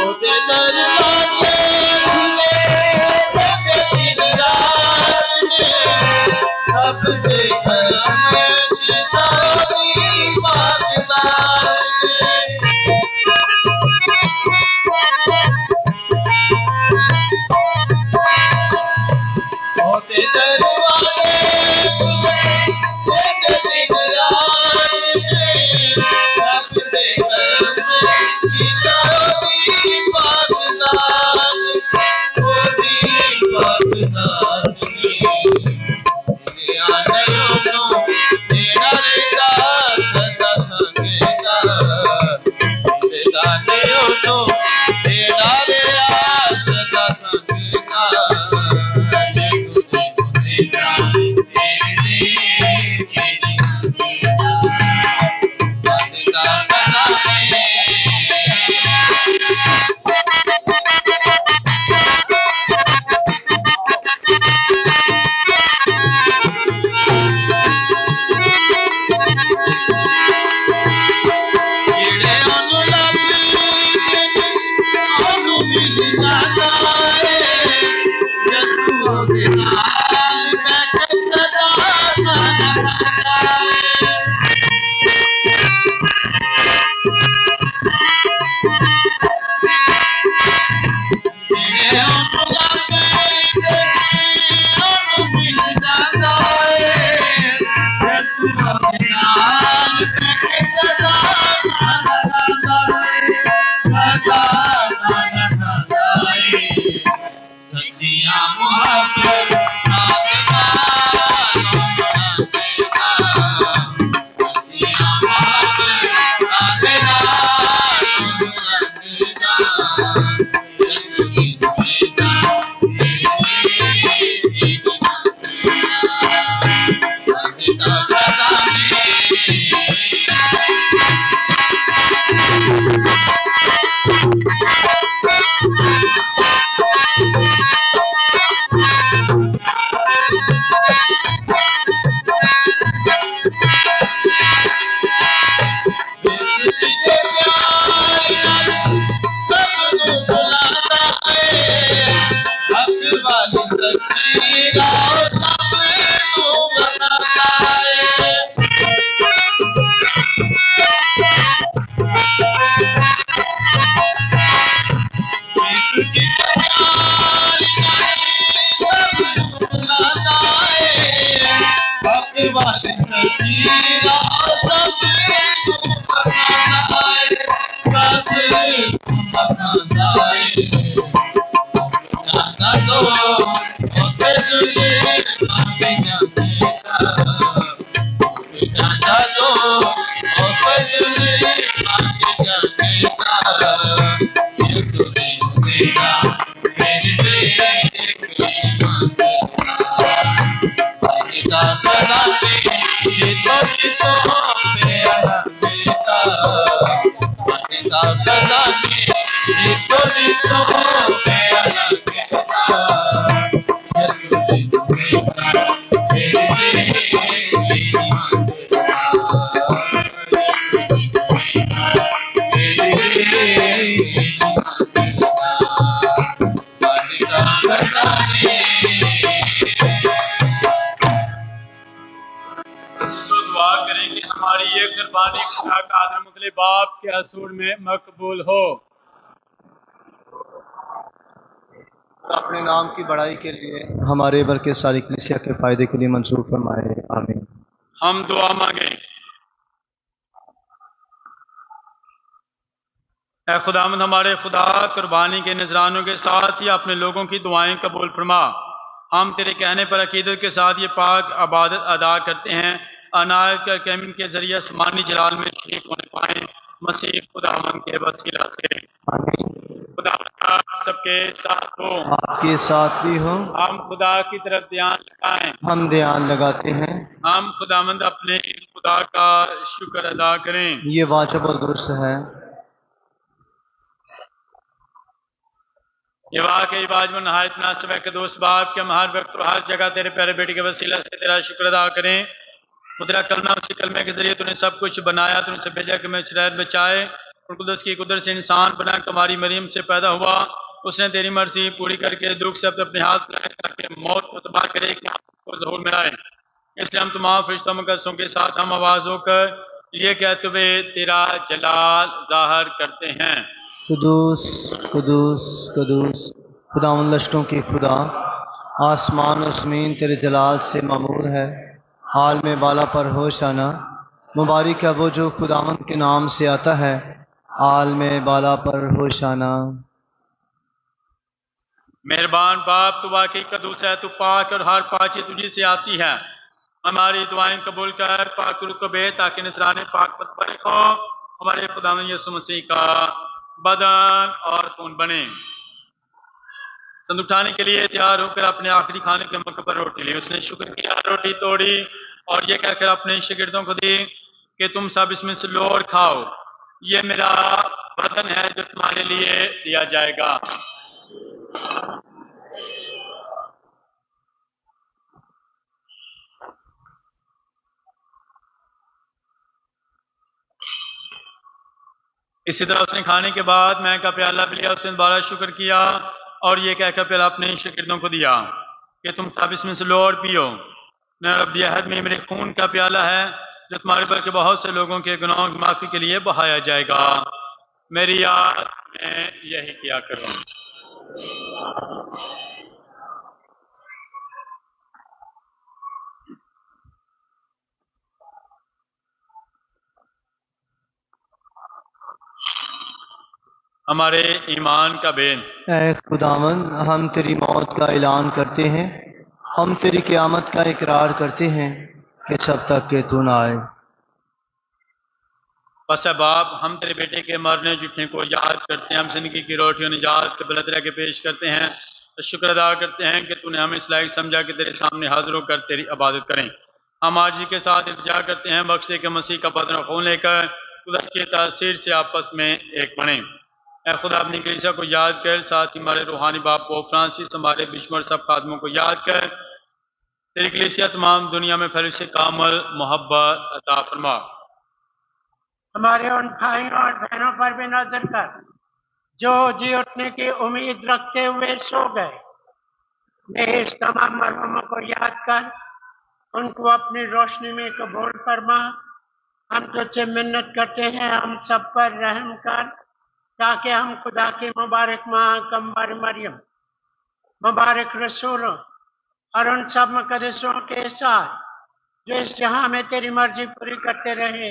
ओसे दरवाजे खुले जगत राज ने सब देखा मैं पिताजी पाकिस्तान होते दरवाजे खुले जगत राज ने सब देखा मैं पिताजी पाकिस्तान मोदी पाकिस्तान तेरा रेता सदा संगेगा तेरा नेओ तेरा रेया सदा संगेगा यीशु जी तेरा तेरे कीड़े ओनु लभी ओनु मिल जाता है यीशु के नाल बैठ सदा खाना खाता है कीड़े ओनु लभी ओनु मिल जाता है यीशु के नाल बैठ सदा खाना खाता है सदा खाना खाता है सच्चिया मोहब्बत आपका सच्चिया मोहब्बत आपका यीशु की बेटा सबनु बुलाता है हक वाली सच्ची राह सबनु बनाता है यीशु की प्यारी सबनु बुलाता है हक वाली सच्ची राह सबनु बनाता है सबनु बनाता है जाना दो ओके जुले आगे जाने का जाना दो ओके जुले आगे जाने का यीशु ने तेरा मेरे का सदा से ये तो पे आना बेटा का सदा से ये तो पे आना बेटा यीशु जी तेरा दुआ करें कि हमारी ये कुर्बानी खुदा का आदर मुकले बाप के हसूर में मकबूल हो। अपने नाम की बड़ाई के लिए हमारे बल्कि सारी कलीसिया के फायदे के लिए मंजूर फरमाए, आमीन। हम दुआ मांगे। ऐ खुदावंद हमारे खुदा, कुर्बानी के नजरानों के साथ ही अपने लोगों की दुआएं कबूल फरमा। हम तेरे कहने पर अकीदत के साथ ये पाक इबादत अदा करते हैं। अनायत का कैमिन के जरिए आसमानी जलाल में शरीक होने पाए मसीह खुदावंद के वसीला से। खुदा सबके साथ हो, आपके साथ भी हो। हम खुदा की तरफ ध्यान लगाएं। हम ध्यान लगाते हैं। हम खुदावंद अपने खुदा का शुक्र अदा करें। ये वाजिब और दुरुस्त है। ये वाकई बाजम नहायत मुनासिब है कि दोस्त बाप के हम हर वक्त और हर जगह तेरे प्यारे बेटे के वसीला से तेरा शुक्र अदा करें। वो तेरा कलमा उसी कलमे के जरिए तूने सब कुछ बनाया, तूने से भेजा कि मैं शरैर बचाए और कुदस की कुदरत से इंसान बना तुम्हारी मरियम से पैदा हुआ। उसने तेरी मर्जी पूरी करके दुख से अपने हाथ लगाए ताकि मौत को तबाह करे को ज़हूर में आए। इसलिए हम तमाम फरिश्तों मुकद्दसों के साथ हम आवाज़ होकर ये कहते हुए तेरा जलाल जाहिर करते हैं। कुदूस कुदूस कुदूस खुदावंद लश्करों की खुदा, आसमान और ज़मीन तेरे जलाल से मामूर है। हाल में बाला पर होशाना, मुबारक है वो जो खुदावंद के नाम से आता है। हाल में बाला पर होशाना। मेहरबान बाप, तू वाकई कदूस है, तू पाक और हर पाची तुझी से आती है। हमारी दुआएं कबूल कर, पाक रूह को बे ताकि नसराने पाक पर हो हमारे खुदावंद यीशु मसीह का बदन और खून बने। संद उठाने के लिए तैयार होकर अपने आखिरी खाने के मौके पर रोटी ली। उसने शुक्र किया, रोटी तोड़ी और ये कहकर अपने शागिर्दों को दी कि तुम सब इसमें से लो और खाओ, ये मेरा बदन है जो तुम्हारे लिए दिया जाएगा। इसी तरह उसने खाने के बाद मैं का प्याला भी लिया, उसने दोबारा शुक्र किया और ये कहकर प्याला अपने शागिर्दों को दिया कि तुम सब इसमें से लो और पियो। मेरा रब्बी अहद में मेरे खून का प्याला है जो तुम्हारे बल्कि बहुत से लोगों के गुनाहों की माफी के लिए बहाया जाएगा। मेरी याद में यही किया करो। हमारे ईमान का बेन। ऐ खुदावंद, हम तेरी मौत का ऐलान करते हैं, हम तेरी क़यामत का इकरार करते हैं कि जब तक कि तू ना आए। बस बाप, हम तेरे बेटे के मरने जुटने को याद करते हैं, हम जिंदगी की रोटी और निजात के बलत रह के पेश करते हैं, तो शुक्र अदा करते हैं कि तूने हमें इस लायक समझा कि तेरे सामने हाजिर होकर तेरी इबादत करें। हम आज ही के साथ इंतजार करते हैं बख्श दे के मसीह का बदन खून लेकर खुदा की तासीर से आपस में एक बने। ऐ खुदा, अपनी कलीसिया को याद कर, साथ ही हमारे रूहानी बाप पोप फ्रांसिस, हमारे बिशमर सब खादमों को याद कर, तेरी कलीसिया तमाम दुनिया में फैल से कामल मोहब्बत अता फरमा। हमारे उन भाइयों और बहनों पर भी नजर कर जो जी उठने की उम्मीद रखते हुए सो गए। ने इस तमाम मरहूमों को याद कर उनको अपनी रोशनी में कबूल फरमा। हम तुझसे मिन्नत करते हैं, हम सब पर रहम कर, ताकि हम खुदा की मुबारक माँ कमर मरियम, मुबारक रसूलों और उन सब मुकद्दसों के साथ जो इस जहां में तेरी मर्जी पूरी करते रहे,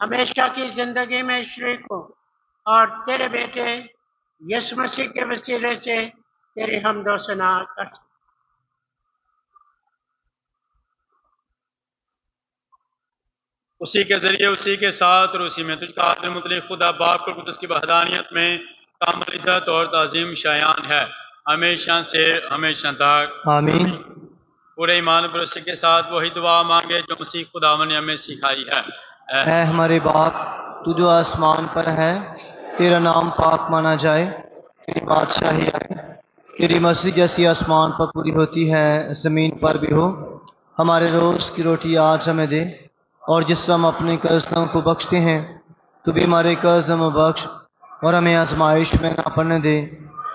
हमेशा की जिंदगी में शरीक हो और तेरे बेटे यीशु मसीह के वसीले से तेरी हम्दो सना कर। उसी के जरिए, उसी के साथ और उसी में तुझका आदर मुतलिक खुदा बाप और कुदस की वहदानियत में कामिल इज्जत और ताज़ीम शायान है हमेशा से हमेशा तक। आमीन। पूरे ईमान भरोसे के साथ वही दुआ मांगे जो मसीह खुदावन ने हमें सिखाई है। ऐ हमारे बाप, तू जो आसमान पर है, तेरा नाम पाक माना जाए, तेरी बादशाही आए, तेरी मर्जी जैसी आसमान पर पूरी होती है जमीन पर भी हो। हमारे रोज की रोटी आज हमें दे, और जिस हम अपने कर्जदारों को बख्शते हैं, तो भी हमारे कर्ज हम बख्श, और हमें आजमाइश में ना पड़ने दे,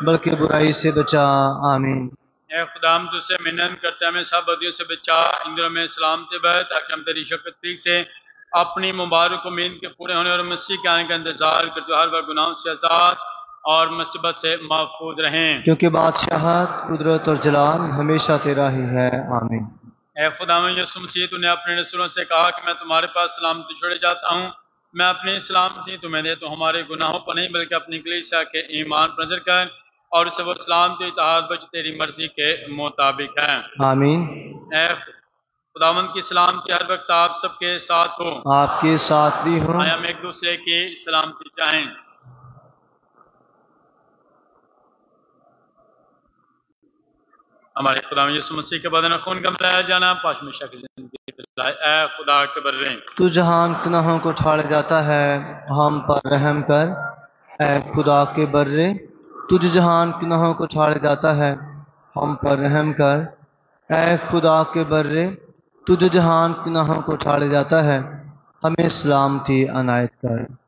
बल्कि बुराई से बचा। आमीन। ऐ खुदा, हम तुझसे मिन्नत करते हैं, हमें सब बदियों से बचा, इन दिनों में सलामती बह, ताकि हम तेरी शफ़क़त से अपनी मुबारक उम्मीद के पूरे होने और मसीह के आने का इंतजार करते हर वक्त गुनाहों से आज़ाद और मुसीबत से महफूज रहें, क्योंकि बादशाहत, कुदरत और जलाल हमेशा तेरा ही है। आमीन। ऐ खुदा में यीशु मसीह, तूने अपने रसूलों से कहा कि मैं तुम्हारे पास सलामती छोड़े जाता हूँ, मैं अपनी सलामती तुम्हें दे, तो हमारे गुनाहों पर नहीं बल्कि अपनी कलीसिया के ईमान पर नजर कर और उसे वो सलामती इत्तेहाद बच तेरी मर्जी के मुताबिक है। आमीन। ऐ खुदावंद की सलामती हर वक्त आप सबके साथ हो, आपके साथ भी हो। आया हम एक दूसरे की सलामती चाहें। हमारे खुदा यीशु मसीह के बदन खून का मिलाया जाना पाश हमेशा की जिंदगी दिलाए। ऐ खुदा के बर्रे, तू जहां गुनाहों को छाड़ जाता है, हम पर रहम कर। ऐ खुदा के बर्रे, तुझ जहान गुनाहों को छाड़े जाता है, हम पर रहम कर। ऐ खुदा के बर्रे, तुझ जहान गुनाहों को छाड़े जाता है, हमें सलामती अनायत कर।